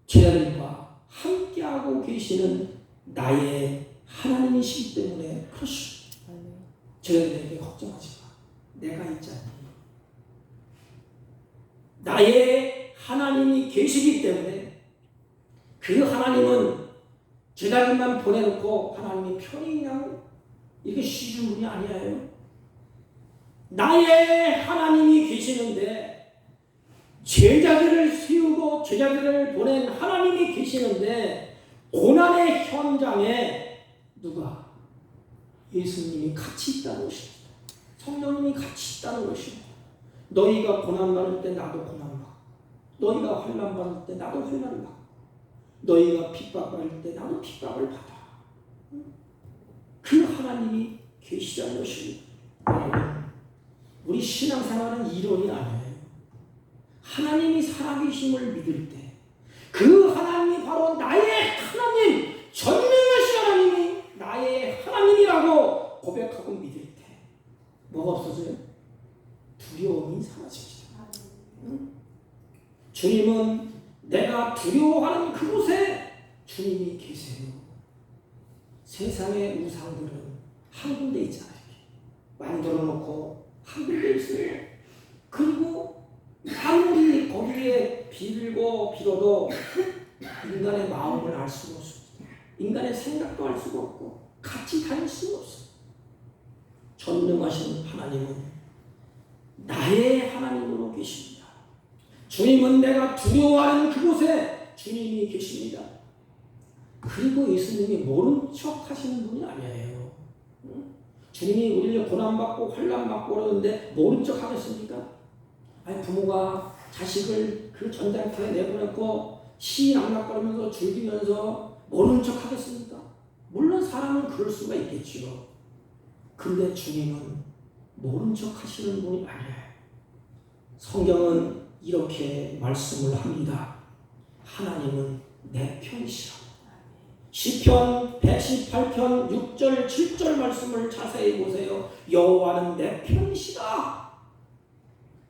제자들과 함께하고 계시는 나의 하나님이시기 때문에 그렇습니다. 제자들에게 걱정하지 마. 내가 있지 않니? 나의 하나님이 계시기 때문에 그 하나님은 제자들만 보내놓고 하나님이 편히 그냥 이렇게 쉬는 분이 아니에요. 나의 하나님이 계시는데 제자들을 세우고 제자들을 보낸 하나님이 계시는데 고난의 현장에 누가? 예수님이 같이 있다는 것입니다. 성령님이 같이 있다는 것입니다. 너희가 고난받을 때 나도 고난받고 너희가 환난받을 때 나도 환난받고 너희가 핍박받을 때 나도 핍박을 받아. 그 하나님이 계시다는 것입니다. 여러분, 우리 신앙생활은 이론이 아니에요. 하나님이 살아계심을 믿을 때 그 하나님이 바로 나의 하나님, 전능하신 하나님이 나의 하나님이라고 고백하고 믿을 때 뭐가 없어져요? 두려움이 사라집니다. 주님은 내가 두려워하는 그곳에 주님이 계세요. 세상의 우상들은 한 군데 있잖아요. 만들어 놓고 한 군데 있어요. 그리고 아무리 거기에 빌어도 인간의 마음을 알 수가 없습니다. 인간의 생각도 알 수가 없고 같이 다닐 수가 없어요. 전능하신 하나님은 나의 하나님으로 계십니다. 주님은 내가 두려워하는 그곳에 주님이 계십니다. 그리고 예수님이 모른 척 하시는 분이 아니에요. 주님이 우리를 고난받고 환난받고 그러는데 모른 척 하겠습니까? 아니, 부모가 자식을 그 전장터에 내보내고 시락락거리면서 즐기면서 모른 척 하겠습니까? 물론 사람은 그럴 수가 있겠지요. 근데 주님은 모른 척 하시는 분이 아니에요. 성경은 이렇게 말씀을 합니다. 하나님은 내 편이시라. 시편 118편 6절 7절 말씀을 자세히 보세요. 여호와는 내 편이시다.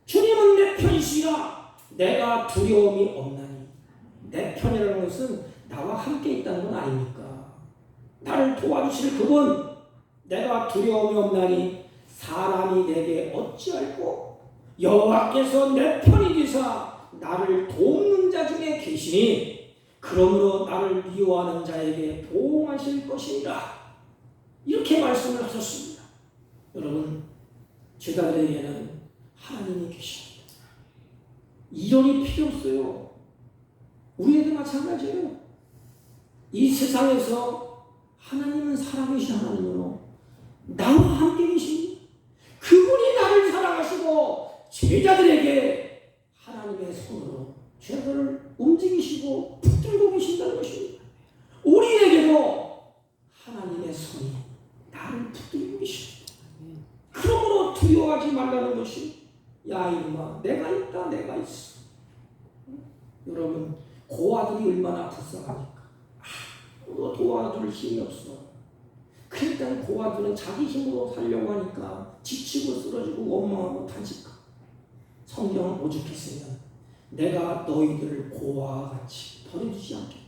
주님은 내 편이시라. 내가 두려움이 없나니. 내 편이라는 것은 나와 함께 있다는 건 아닙니까? 나를 도와주실 그분, 내가 두려움이 없나니 사람이 내게 어찌할꼬? 여호와께서 내 편이기사 나를 돕는 자 중에 계시니 그러므로 나를 미워하는 자에게 보응하실 것이니라. 이렇게 말씀을 하셨습니다. 여러분, 제자들에게는 하나님이 계십니다. 이론이 필요 없어요. 우리에게 마찬가지예요. 이 세상에서 하나님은 살아계신 하나님으로 나와 함께 계십니다. 그분이 나를 사랑하시고 제자들에게 하나님의 손으로 제자들을 움직이시고 붙들고 계신다는 것입니다. 우리에게도 하나님의 손이 나를 붙들고 계십니다. 그러므로 두려워하지 말라는 것이, 야 이놈아, 내가 있다, 내가 있어. 여러분, 고아들이 얼마나 불쌍합니까? 아무도 도와줄 힘이 없어. 그러니까 고아들은 자기 힘으로 살려고 하니까 지치고 쓰러지고 원망하고 탄식하고. 성경은 오죽했으면 내가 너희들을 고아와 같이 버려두지 않겠다.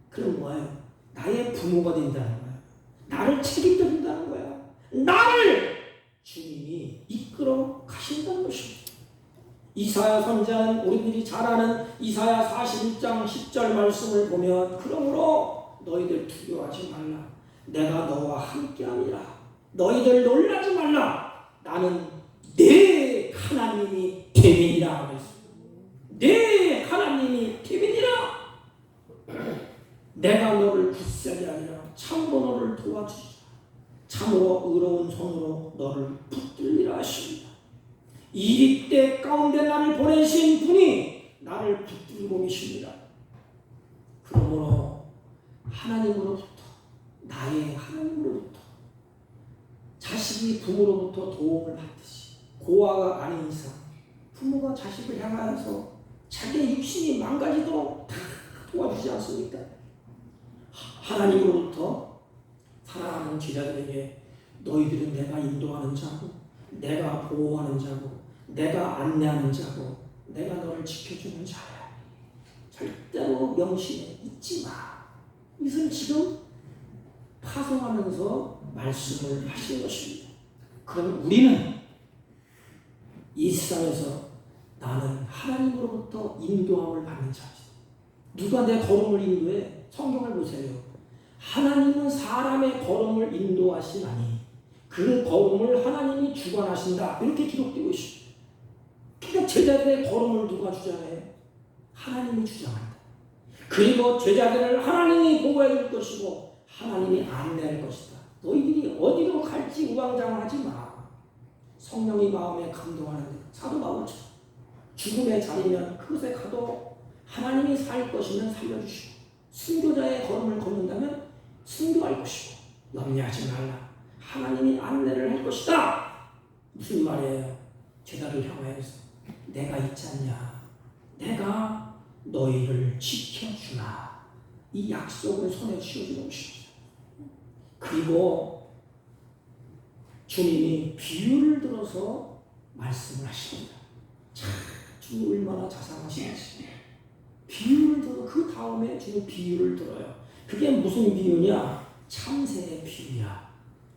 그럼 뭐예요? 나의 부모가 된다는 거야. 나를 책임져 준다는 거야. 나를 주님이 이끌어 가신다는 것입니다. 이사야 선지자는 우리들이 잘 아는 이사야 41장 10절 말씀을 보면 그러므로 너희들 두려워하지 말라. 내가 너와 함께함이라. 너희들 놀라지 말라. 나는 내 하나님이 됨이니라 그랬습니다. 내 하나님이 됨이니라. 내가 너를 굳세게 하리라. 참으로 너를 도와주리라. 참으로 의로운 손으로 너를 붙들리라 하십니다. 이 때 가운데 나를 보내신 분이 나를 붙들고 계십니다. 그러므로 하나님으로부터, 나의 하나님으로부터, 자식이 부모로부터 도움을 받듯이 고아가 아닌 이상 부모가 자식을 향하여서 자기의 육신이 망가지도록 다 도와주지 않습니까? 하나님으로부터 사랑하는 제자들에게 너희들은 내가 인도하는 자고, 내가 보호하는 자고, 내가 안내하는 자고, 내가 너를 지켜주는 자야. 절대로 명심해, 잊지 마. 이것을 지금 파송하면서 말씀을 하시는 것입니다. 그럼 우리는 이 세상에서 나는 하나님으로부터 인도함을 받는 자입니다. 누가 내 걸음을 인도해? 성경을 보세요. 하나님은 사람의 걸음을 인도하시나니 그 걸음을 하나님이 주관하신다. 이렇게 기록되고 있습니다. 그러니까 제자들의 걸음을 누가 주장해? 하나님이 주장한다. 그리고 제자들을 하나님이 보호해 줄 것이고 하나님이 안내할 것이다. 너희들이 어디로 갈지 우왕좌왕하지 마. 성령이 마음에 감동하는데 사도 바울처럼 죽음의 자리면 그곳에 가도 하나님이 살 것이면 살려주시고 순교자의 걸음을 걷는다면 순교할 것이고 염려하지 말라. 하나님이 안내를 할 것이다. 무슨 말이에요? 제자를 향하여서 내가 있지 않냐? 내가 너희를 지켜주나. 이 약속을 손에 쥐어주는 것입니다. 그리고 주님이 비유를 들어서 말씀을 하십니다. 참, 주님 얼마나 자상하시지. 비유를 들어 그 다음에 주는 비유를 들어요. 그게 무슨 비유냐? 참새의 비유야.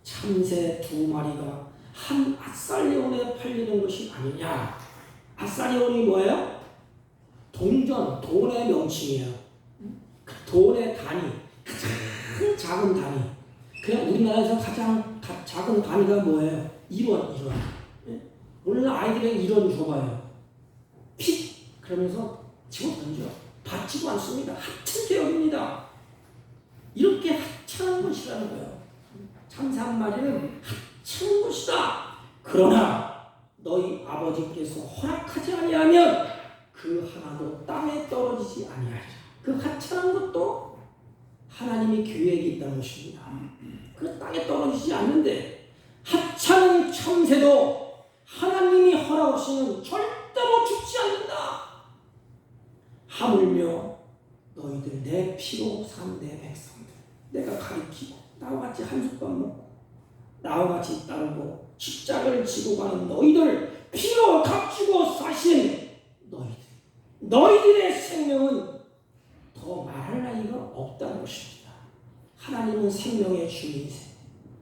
참새 2마리가 한 아살리온에 팔리는 것이 아니냐. 아살리온이 뭐예요? 동전, 돈의 명칭이에요. 그 돈의 단위, 가장 작은 단위. 그냥 우리나라에서 가장 작은 단위가 뭐예요? 1원. 오늘 아이들에게 1원 줘봐요. 픽! 그러면서 집어 던져. 받지도 않습니다. 하찮게 개혁입니다. 이렇게 하찮은 것이라는 거예요. 참새 한 마리는 하찮은 것이다. 그러나 너희 아버지께서 허락하지 아니하면 그 하나도 땅에 떨어지지 아니하리라. 그 하찮은 것도 하나님의 계획이 있다는 것입니다. 그 땅에 떨어지지 않는데 하찮은 참새도 하나님이 허락 없이는 절대로 죽지 않는다. 하물며 너희들 내 피로 산 내 백성들, 내가 가리키고 나와 같이 한솥밥 먹고 나와 같이 따르고 십자가를 지고 가는 너희들, 피로 값주고 사신 너희들의 생명은 더 말할 나위가 없다는 것입니다. 하나님은 생명의 주인이세요.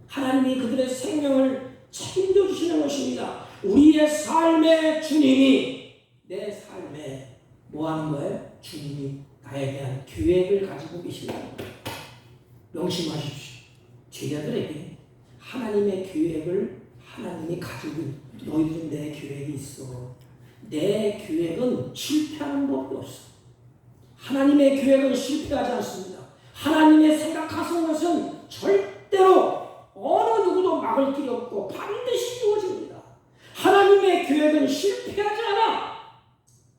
하나님이 그들의 생명을 책임져 주시는 것입니다. 우리의 삶의 주님이 내 삶에 뭐 하는 거예요? 주님이 나에 대한 계획을 가지고 계신다는 거예요. 명심하십시오. 제자들에게 하나님의 계획을 하나님이 가지고 너희들은 내 계획이 있어. 내 계획은 실패하는 법이 없어. 하나님의 계획은 실패하지 않습니다. 하나님의 생각하신 것은 절대로 어느 누구도 막을 길이 없고 반드시 이루어집니다. 하나님의 계획은 실패하지 않아.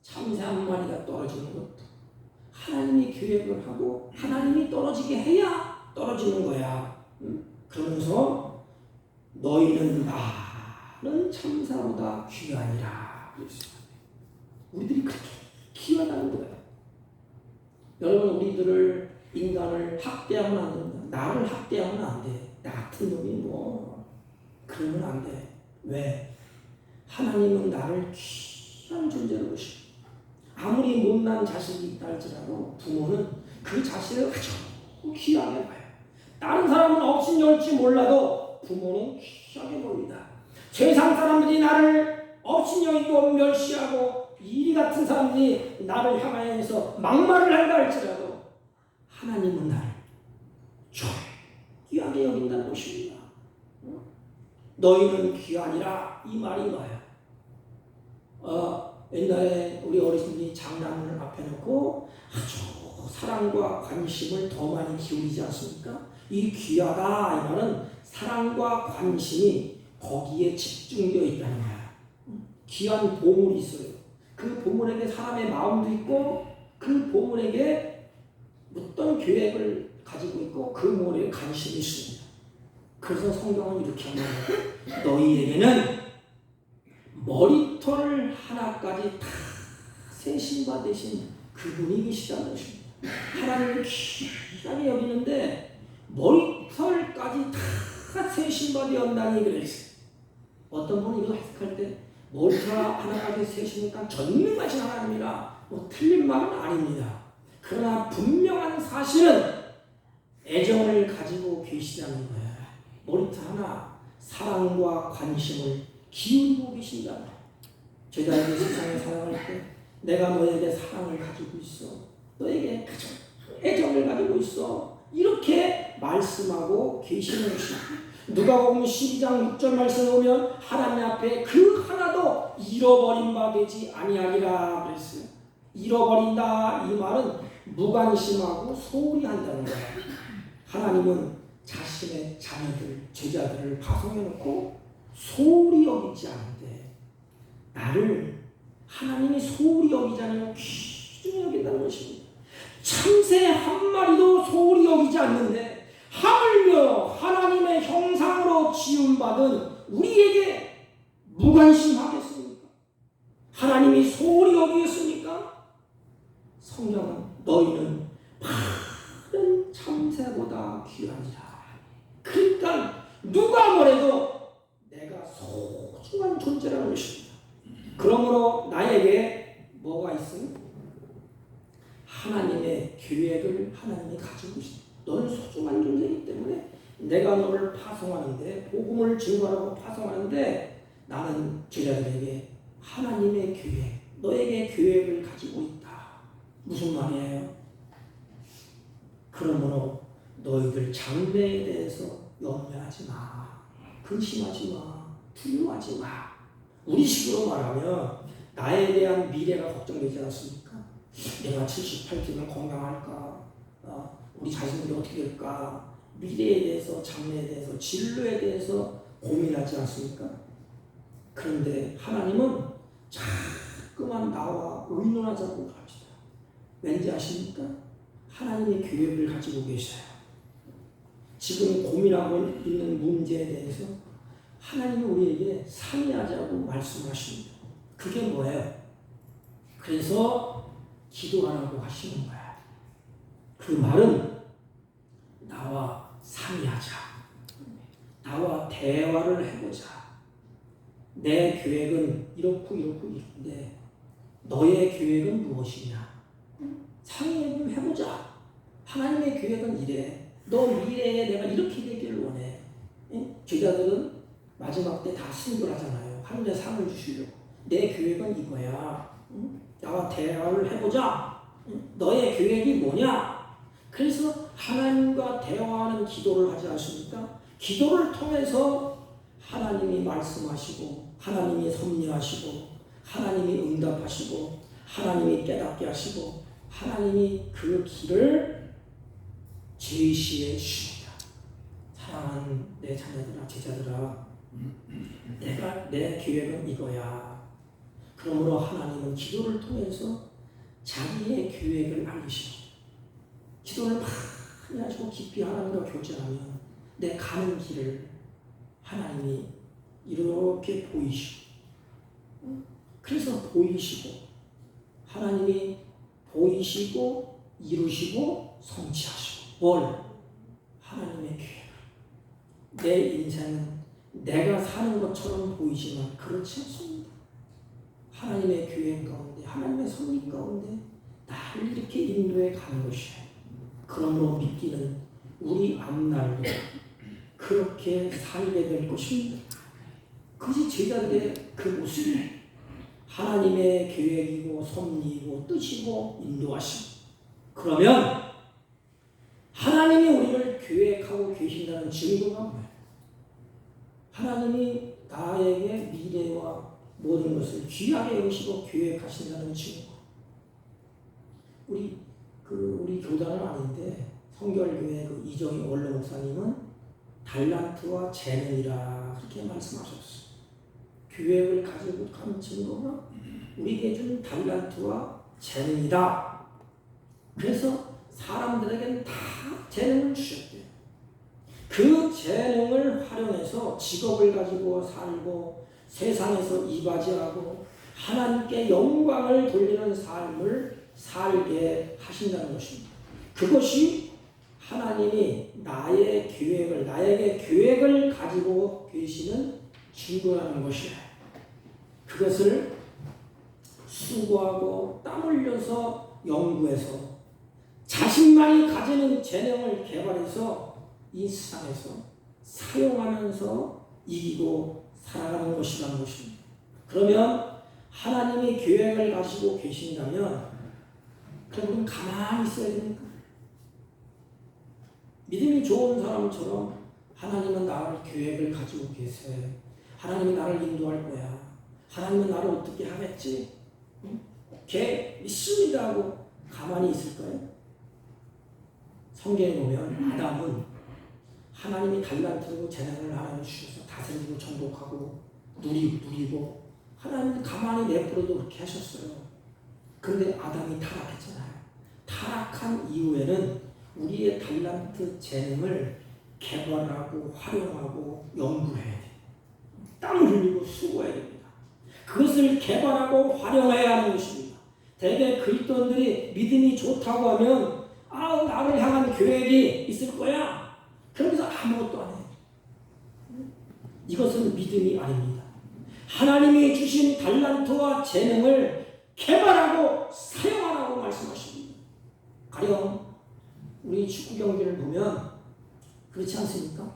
참새 한 마리가 떨어지는 것도 하나님이 계획을 하고 하나님이 떨어지게 해야 떨어지는 거야. 그러면서 너희는 나는 참새보다 귀하니라. 우리들이 그렇게 귀하다는 거예요. 여러분, 우리들을 인간을 학대하면 안 된다. 나를 학대하면 안 돼. 나 같은 놈이 뭐 그러면 안 돼. 왜? 하나님은 나를 귀한 존재로 보시고 아무리 못난 자식이 있다 할지라도 부모는 그 자식을 아주 귀하게 봐요. 다른 사람은 업신여올지 몰라도 부모는 귀하게 봅니다. 세상 사람들이 나를 업신여기고 멸시하고 이리 같은 사람들이 나를 향하여서 막말을 한다 할지라도 하나님은 나를 귀하게 여긴다는 것입니다. 너희는 귀하니라. 이 말이 뭐예요? 옛날에 우리 어르신들이 장난을 앞에 놓고 아주 사랑과 관심을 더 많이 기울이지 않습니까? 이 귀하다 이 말은 사랑과 관심이 거기에 집중되어 있다는 거야. 귀한 보물이 있어요. 그 보물에게 사람의 마음도 있고 그 보물에게 어떤 계획을 가지고 있고 그 보물에 관심이 있습니다. 그래서 성경은 이렇게 합니다. 너희에게는 머리털 하나까지 다 세심받으신 그분이 계시다는 것입니다. 하나님을 귀하게 여기는데 머리털까지 다 세심받으었다니 그랬어요. 어떤 분은 이거 해석할 때 머리털 하나까지 세심니까 전능하신 하나님이라 뭐 틀린 말은 아닙니다. 그러나 분명한 사실은 애정을 가지고 계시다는 거예요. 머리털 하나 사랑과 관심을 기울이고 계신다. 제자에게 세상에 살아갈 때 내가 너에게 사랑을 가지고 있어. 너에게 애정을 가지고 있어. 이렇게 말씀하고 계시는 것입니다. 누가복음 12장 6절 말씀에 보면 하나님 앞에 그 하나도 잃어버린 바 되지 아니하리라 그랬어요. 잃어버린다 이 말은 무관심하고 소홀히 한다는 거예요. 하나님은 자신의 자녀들, 제자들을 파송해놓고 소홀히 여기지 않는데 나를 하나님이 소홀히 여기지 않으면 귀중히 여긴다는 것입니다. 참새 한 마리도 소홀히 여기지 않는데 하물며 하나님의 형상으로 지음받은 우리에게 무관심하겠습니까? 하나님이 소홀히 여기겠습니까? 성경은 너희는 다른 참새보다 귀하니라. 그러니까 누가 뭐래도 내가 소중한 존재라는 것입니다. 그러므로 나에게 뭐가 있습니까? 하나님의 계획을 하나님이 가지고 계십니다. 너는 소중한 존재이기 때문에 내가 너를 파송하는데, 복음을 증거하고 파송하는데, 나는 제자들에게 하나님의 계획, 너에게 계획을 가지고 있다. 무슨 말이에요? 그러므로 너희들 장래에 대해서 염려하지 마. 근심하지 마. 두려워하지 마. 우리 식으로 말하면 나에 대한 미래가 걱정되지 않습니까? 내가 78기면 건강할까? 우리 자신들이 어떻게 될까? 미래에 대해서, 장래에 대해서, 진로에 대해서 고민하지 않습니까? 그런데 하나님은 자꾸만 나와 의논하자고 합시다. 왠지 아십니까? 하나님의 계획을 가지고 계셔요. 지금 고민하고 있는 문제에 대해서 하나님이 우리에게 상의하자고 말씀하십니다. 그게 뭐예요? 그래서 기도하라고 하시는 거야. 그 말은 나와 상의하자. 나와 대화를 해보자. 내 계획은 이렇고 이런데 너의 계획은 무엇이냐? 상의 좀 해보자. 하나님의 계획은 이래. 너 미래에 내가 이렇게 되기를 원해. 제자들은 마지막 때 다 순결하잖아요. 하늘에 상을 주시려고. 내 계획은 이거야. 나와 대화를 해보자. 너의 계획이 뭐냐? 그래서 하나님과 대화하는 기도를 하지 않습니까? 기도를 통해서 하나님이 말씀하시고, 하나님이 섭리하시고, 하나님이 응답하시고, 하나님이 깨닫게 하시고, 하나님이 그 길을 제시해 주십니다. 사랑하는 내 자녀들아, 제자들아, 내 계획은 이거야. 그러므로 하나님은 기도를 통해서 자기의 계획을 알리시고, 기도를 많이 하시고 깊이 하나님과 교제하면 내 가는 길을 하나님이 이렇게 보이시고, 그래서 보이시고, 하나님이 보이시고 이루시고 성취하시고, 뭘? 하나님의 계획을. 내 인생은 내가 사는 것처럼 보이지만 그렇지 않습니다. 하나님의 계획 가운데, 하나님의 섭리 가운데 나를 이렇게 인도해 가는 것이에요. 그러므로 믿기는 우리 앞날도 그렇게 살게 될 것입니다. 그것이 제자들의 그 모습이에요. 하나님의 계획이고 섭리이고 뜻이고 인도하심. 그러면 하나님이 우리를 계획하고 계신다는 증거가 뭐예요? 하나님이 나에게 미래와 모든 것을 귀하게 여기시고 계획하신다는 증거. 우리 교단은 아닌데 성결교회 그 이정희 원로 목사님은 달란트와 재능이라 그렇게 말씀하셨어요. 계획을 가지고 가는 증거가 우리에게 준 달란트와 재능이다. 그래서 사람들에게는 다 재능을 주셨대요. 그 재능을 활용해서 직업을 가지고 살고 세상에서 이바지하고 하나님께 영광을 돌리는 삶을 살게 하신다는 것입니다. 그것이 하나님이 나에게 계획을 가지고 계시는 증거라는 것이에요. 그것을 수고하고 땀 흘려서 연구해서 자신만이 가지는 재능을 개발해서 이 세상에서 사용하면서 이기고 살아가는 것이라는 것입니다. 그러면 하나님이 계획을 가지고 계신다면 그럼 가만히 있어야 됩니까? 믿음이 좋은 사람처럼 하나님은 나를 계획을 가지고 계세요. 하나님이 나를 인도할 거야. 하나님은 나를 어떻게 하겠지? 걔 믿습니다 하고 가만히 있을까요? 성경에 보면 아담은 하나님이 달란트로 재능을 하나님 주셔서 다스리고 정복하고 누리고 하나님이 가만히 내버려도 그렇게 하셨어요. 그런데 아담이 타락했잖아요. 타락한 이후에는 우리의 달란트 재능을 개발하고 활용하고 연구해야 돼요. 땀을 흘리고 수고해야 됩니다. 그것을 개발하고 활용해야 하는 것입니다. 대개 그리스도인들이 믿음이 좋다고 하면 나를 향한 계획이 있을 거야. 그러면서 아무것도 안 해요. 이것은 믿음이 아닙니다. 하나님이 주신 달란트와 재능을 개발하고 사용하라고 말씀하십니다. 가령 우리 축구 경기를 보면 그렇지 않습니까?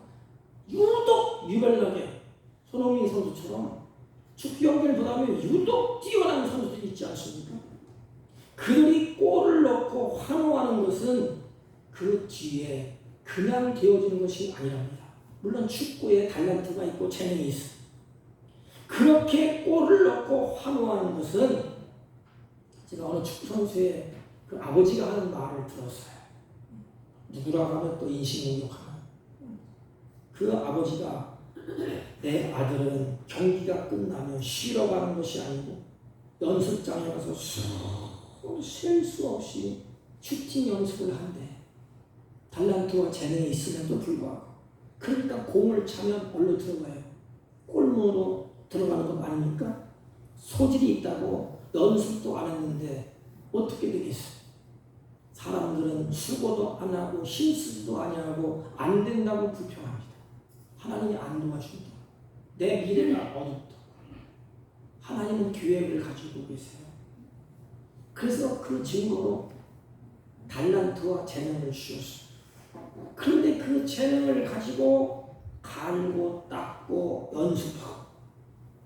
유독 유별나게 손흥민 선수처럼 축구 경기를 보다 보면 유독 뛰어난 선수들이 있지 않습니까? 그들이 골을 넣고 환호하는 것은 그 뒤에 그냥 되어지는 것이 아니랍니다. 물론 축구에 달란트가 있고 재능이 있어. 그렇게 골을 넣고 환호하는 것은 제가 어느 축구 선수의 그 아버지가 하는 말을 들었어요. 누구라고 하면 또 인신공격하는 그 아버지가 내 아들은 경기가 끝나면 쉬러 가는 것이 아니고 연습장에 가서 쉴 수 없이 슈팅 연습을 한대. 달란트와 재능이 있음에도 불구하고. 그러니까 공을 차면 얼로 들어가요. 골문으로 들어가는 것 아닙니까? 소질이 있다고 연습도 안 했는데 어떻게 되겠어? 사람들은 수고도 안 하고 힘쓰지도 아니하고 안 된다고 불평합니다. 하나님이 안 도와준다. 내 미래가 어둡다. 하나님은 계획을 가지고 계세요. 그래서 그 증거로 달란트와 재능을 주셨어요. 그런데 그 재능을 가지고 갈고 닦고 연습하고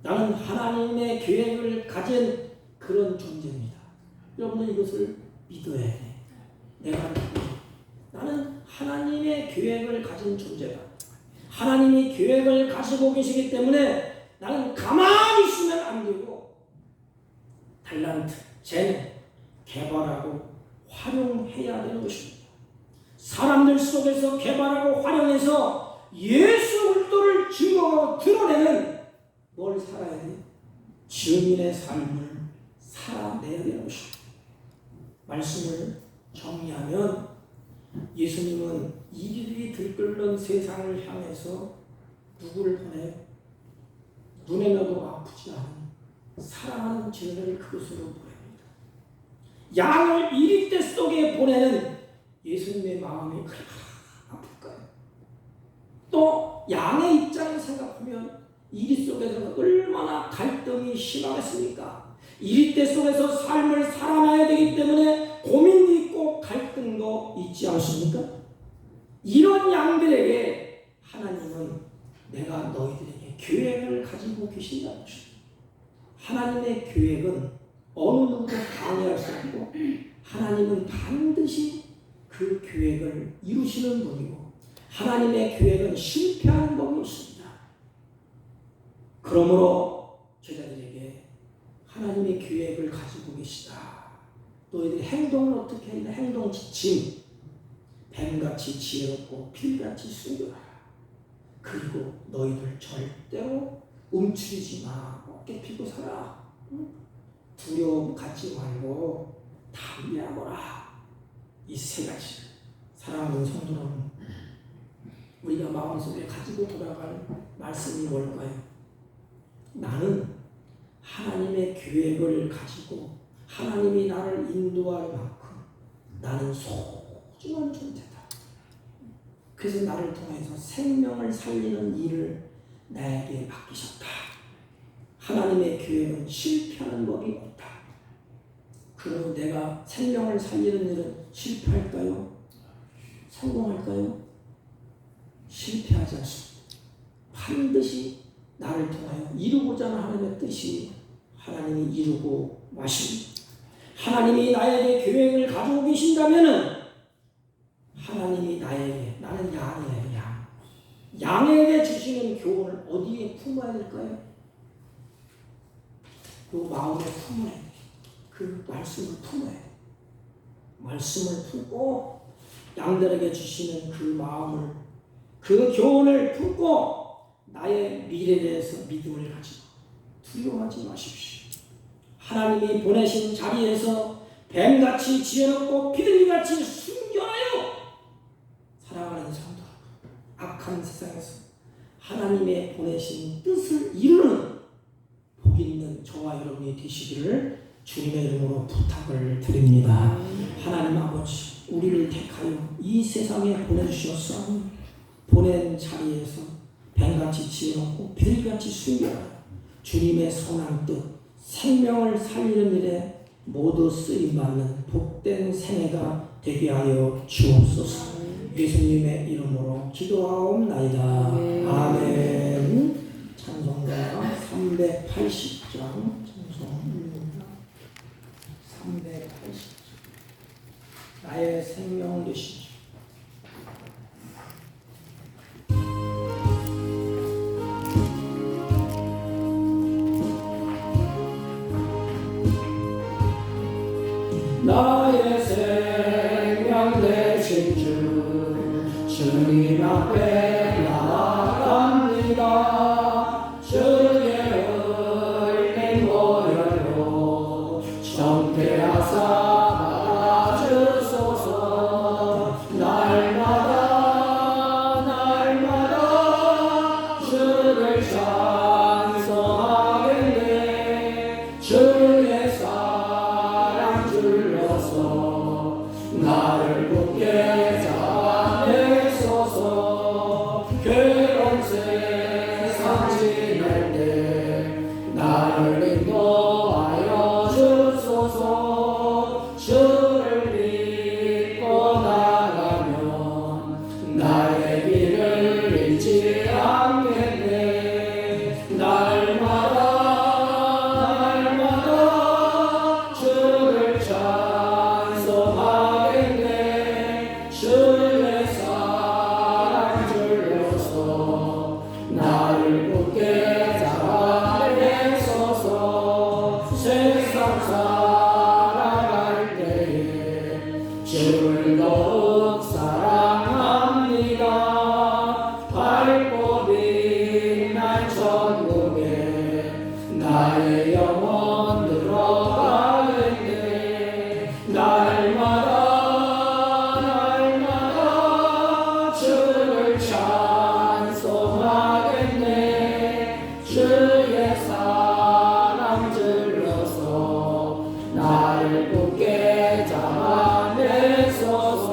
나는 하나님의 계획을 가진 그런 존재입니다. 여러분은 이것을 믿어야 돼. 내가 나는 하나님의 계획을 가진 존재다. 하나님이 계획을 가지고 계시기 때문에 나는 가만히 있으면 안 되고 달란트, 재능 개발하고 활용해야 되는 것입니다. 사람들 속에서 개발하고 활용해서 예수 그리스도를 증거하고 드러내는 뭘 살아야 돼? 증인의 삶을 살아내야 되는 것입니다. 말씀을 정리하면 예수님은 이들이 들끓는 세상을 향해서 누구를 보내요? 눈에 넣어도 아프지 않은 사랑하는 죄인을 그곳으로 보냅니다. 양을 이리떼 속에 보내는 예수님의 마음이 그렇게 아플까요? 또 양의 입장을 생각하면 이리 속에서 얼마나 갈등이 심하겠습니까? 이리떼 속에서 삶을 살아나야 되기 때문에 고민도 있고 갈등도 있지 않습니까? 이런 양들에게 하나님은 내가 너희들에게 계획을 가지고 계신다는 것입니다. 하나님의 계획은 어느 누구도 방해할 수 없고 하나님은 반드시 그 계획을 이루시는 분이고 하나님의 계획은 실패하는 법이 없습니다. 그러므로 제자들에게 하나님의 계획을 가지고 계시다. 너희들이 행동을 어떻게 해야 돼? 행동 지침. 뱀같이 지혜롭고 필같이 숨겨라. 그리고 너희들 절대로 움츠리지 마. 어깨 피고 살아. 두려움 갖지 말고 담대하거라. 이 세 가지. 사랑하는 성도 여러분, 우리가 마음속에 가지고 돌아갈 말씀이 뭘까요? 나는 하나님의 계획을 가지고 하나님이 나를 인도할 만큼 나는 소중한 존재다. 그래서 나를 통해서 생명을 살리는 일을 나에게 맡기셨다. 하나님의 계획은 실패하는 법이 없다. 그럼 내가 생명을 살리는 일은 실패할까요? 성공할까요? 실패하지 않습니다. 반드시 나를 통하여 이루고자 하는 하나님의 뜻이 하나님이 이루고 마십니다. 하나님이 나에게 계획을 가지고 계신다면은 하나님이 나에게, 나는 양이에요, 양. 양에게 주시는 교훈을 어디에 품어야 될까요? 그 마음에 품어야 돼. 그 말씀을 품어야 돼. 말씀을 품고 양들에게 주시는 그 마음을, 그 교훈을 품고 나의 미래에 대해서 믿음을 가지고 두려워하지 마십시오. 하나님이 보내신 자리에서 뱀같이 지혜롭고 비둘기같이 순결하여 사랑하는 성도, 악한 세상에서 하나님의 보내신 뜻을 이루는 복 있는 저와 여러분이 되시기를 주님의 이름으로 부탁을 드립니다. 하나님 아버지, 우리를 택하여 이 세상에 보내주셨사오니 보낸 자리에서 뱀같이 지혜롭고 비둘기같이 순결하여 주님의 선한 뜻, 생명을 살리는 일에 모두 쓰임받는 복된 생애가 되게 하여 주옵소서. 예수님의 이름으로 기도하옵나이다. 아멘. 찬송가 380장 찬송 380장 나의 생명 되시죠. 나의 생명 되신 주님 앞에 나아갑니다. 주의 흘린 보혈로 정죄하사 받아주소서. 날마다 주를 찬송하겠네. 주의 사랑 줄여서 나를 굳게 잡아내소서. 괴로운 세상 지낼 때 나를 인도하여 주소서. 주를 믿고 나가면 나의 길을 잃지 않겠네. 날마다 주를 찬송하겠네. 주의 사랑 줄여서 나를 굳게 잡아내소서. 세상 살아갈 때에 주를 더욱 사랑합니다. 밝고 빛날 천국에 나의 영혼 들어가겠네. 날마다 주를 찬송하겠네. 주의 사랑 들려서 나를 굳게 잡아내소서.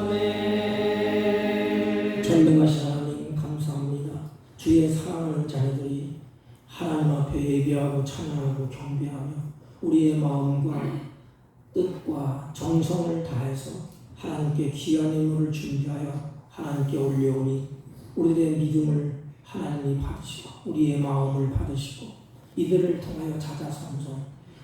아멘. 전능하신 하나님 감사합니다. 주의 사랑하는 자녀들이 하나님 앞에 예배하고 찬양하고 경배하며 우리의 마음과 뜻과 정성을 다해서 하나님께 귀한 예물을 준비하여 하나님께 올려오니 우리들의 믿음을 하나님이 받으시고 우리의 마음을 받으시고 이들을 통하여 찾아서서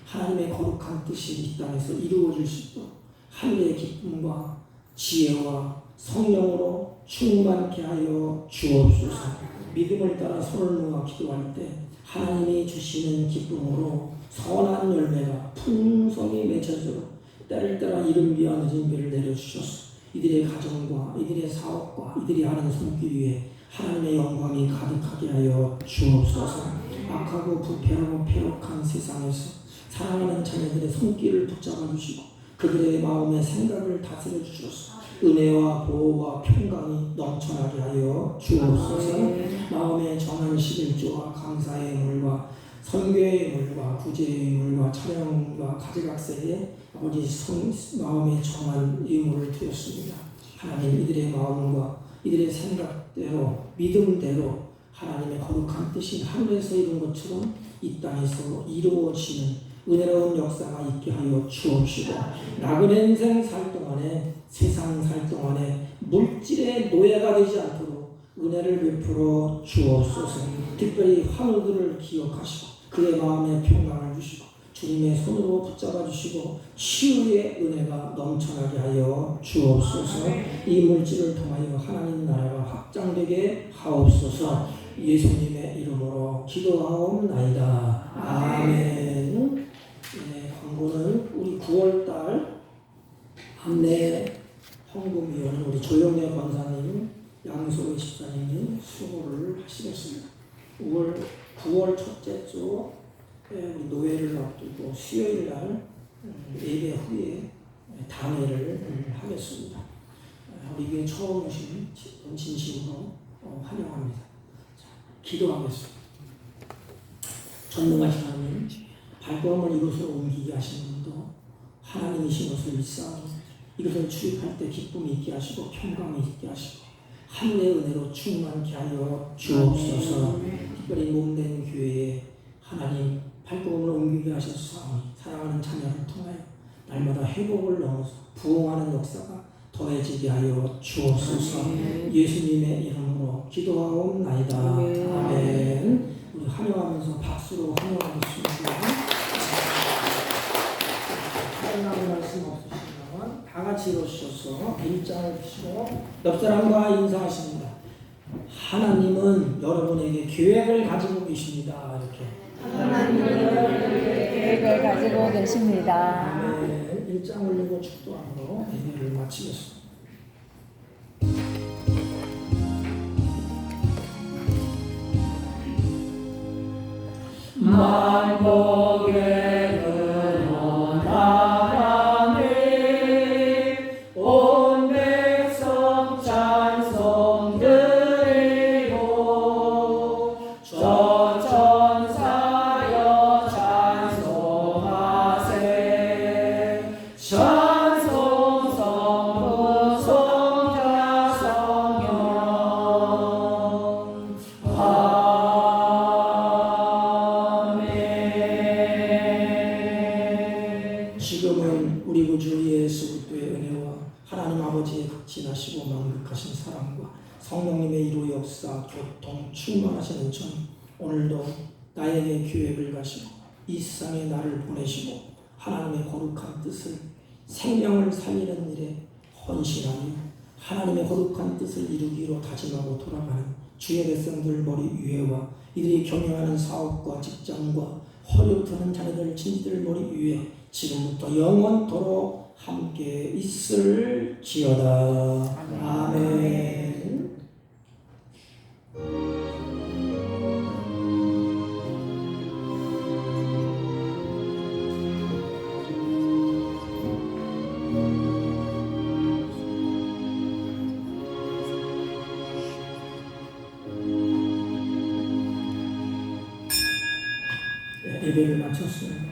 하나님의 거룩한 뜻이 이 땅에서 이루어질 수 있도록 하늘의 기쁨과 지혜와 성령으로 충만케 하여 주옵소서. 믿음을 따라 손을 모아 기도할 때 하나님이 주시는 기쁨으로 선한 열매가 풍성히 맺혀지도록 때를 따라 이른 비와 늦은 비를 내려주셔서 이들의 가정과 이들의 사업과 이들이 하는 손길 위에 하나님의 영광이 가득하게 하여 주옵소서. 악하고 부패하고 패역한 세상에서 사랑하는 자녀들의 손길을 붙잡아 주시고 그들의 마음의 생각을 다스려 주셔서 은혜와 보호와 평강이 넘쳐나게 하여 주옵소서. 마음의 정한 11조와 감사의 물과 선교의 물과 구제의 물과 찬양과 가지각색의 아버지 마음의 정한 예물을 드렸습니다. 하나님 이들의 마음과 이들의 생각대로 믿음대로 하나님의 거룩한 뜻이 하늘에서 이룬 것처럼 이 땅에서 이루어지는 은혜로운 역사가 있게 하여 주옵시고 나그네 인생 살 동안에 세상 살 동안에 물질의 노예가 되지 않도록 은혜를 베풀어 주옵소서. 특별히 환우들을 기억하시고 그의 마음에 평강을 주시고 주님의 손으로 붙잡아 주시고 치유의 은혜가 넘쳐나게 하여 주옵소서. 이 물질을 통하여 하나님 나라가 확장되게 하옵소서. 예수님의 이름으로 기도하옵나이다. 아멘. 네, 광고는 우리 9월달 안내 헌금위원 우리 조영래 권사님, 양소희 집사님이 수고를 하시겠습니다. 9월 첫째 주 우리 노예를 앞두고 수요일 날 예배 후에 당회를 하겠습니다. 우리 교회 처음 오신 진심으로 환영합니다. 자, 기도하겠습니다. 전능하신 하나님, 발걸음을 이곳으로 옮기게 하신 분도 하나님이신 것을 믿사오니 이것을 출입할 때 기쁨이 있게 하시고 평강이 있게 하시고 하늘의 은혜로 충만케 하여 주옵소서. 특별히 몸된 교회에 하나님 발걸음을 옮기게 하셨사오니 사랑하는 자녀를 통하여 날마다 회복을 넘어서 부흥하는 역사가 더해지게 하여 주옵소서. 예수님의 이름으로 기도하옵나이다. 아멘. 우리 환영하면서 박수로 환영하겠습니다. 하나님 말씀 없으시면 다 같이 일어서셔서 일장을 펴시고 옆 사람과 인사하십니다. 하나님은 여러분에게 계획을 가지고 계십니다. 이렇게. 하나님은 계획을 가지고 계십니다. 아멘. 일장 올리고 축도함으로 예배를 마치겠습니다. 만복의 근원 하나님 온 백성 찬송 드리고 저 천사여 찬송하세 찬송 성부 성자 성령 지금은 우리 구주 예수 그리스도의 은혜와 하나님 아버지의 극진하시고 만극하신 사랑과 성령님의 이루 역사 교통 충만하신 은총 오늘도 나에게 계획을 가시고 이 세상에 나를 보내시고 하나님의 거룩한 뜻을 생명을 살리는 일에 헌신하며 하나님의 거룩한 뜻을 이루기로 다짐하고 돌아가는 주의 백성들 머리 위에와 이들이 경영하는 사업과 직장과 허리부터는 자녀들 친지들 머리 위에 지금부터 영원토록 함께 있을지어다. 아멘. 예배를 마쳤습니다.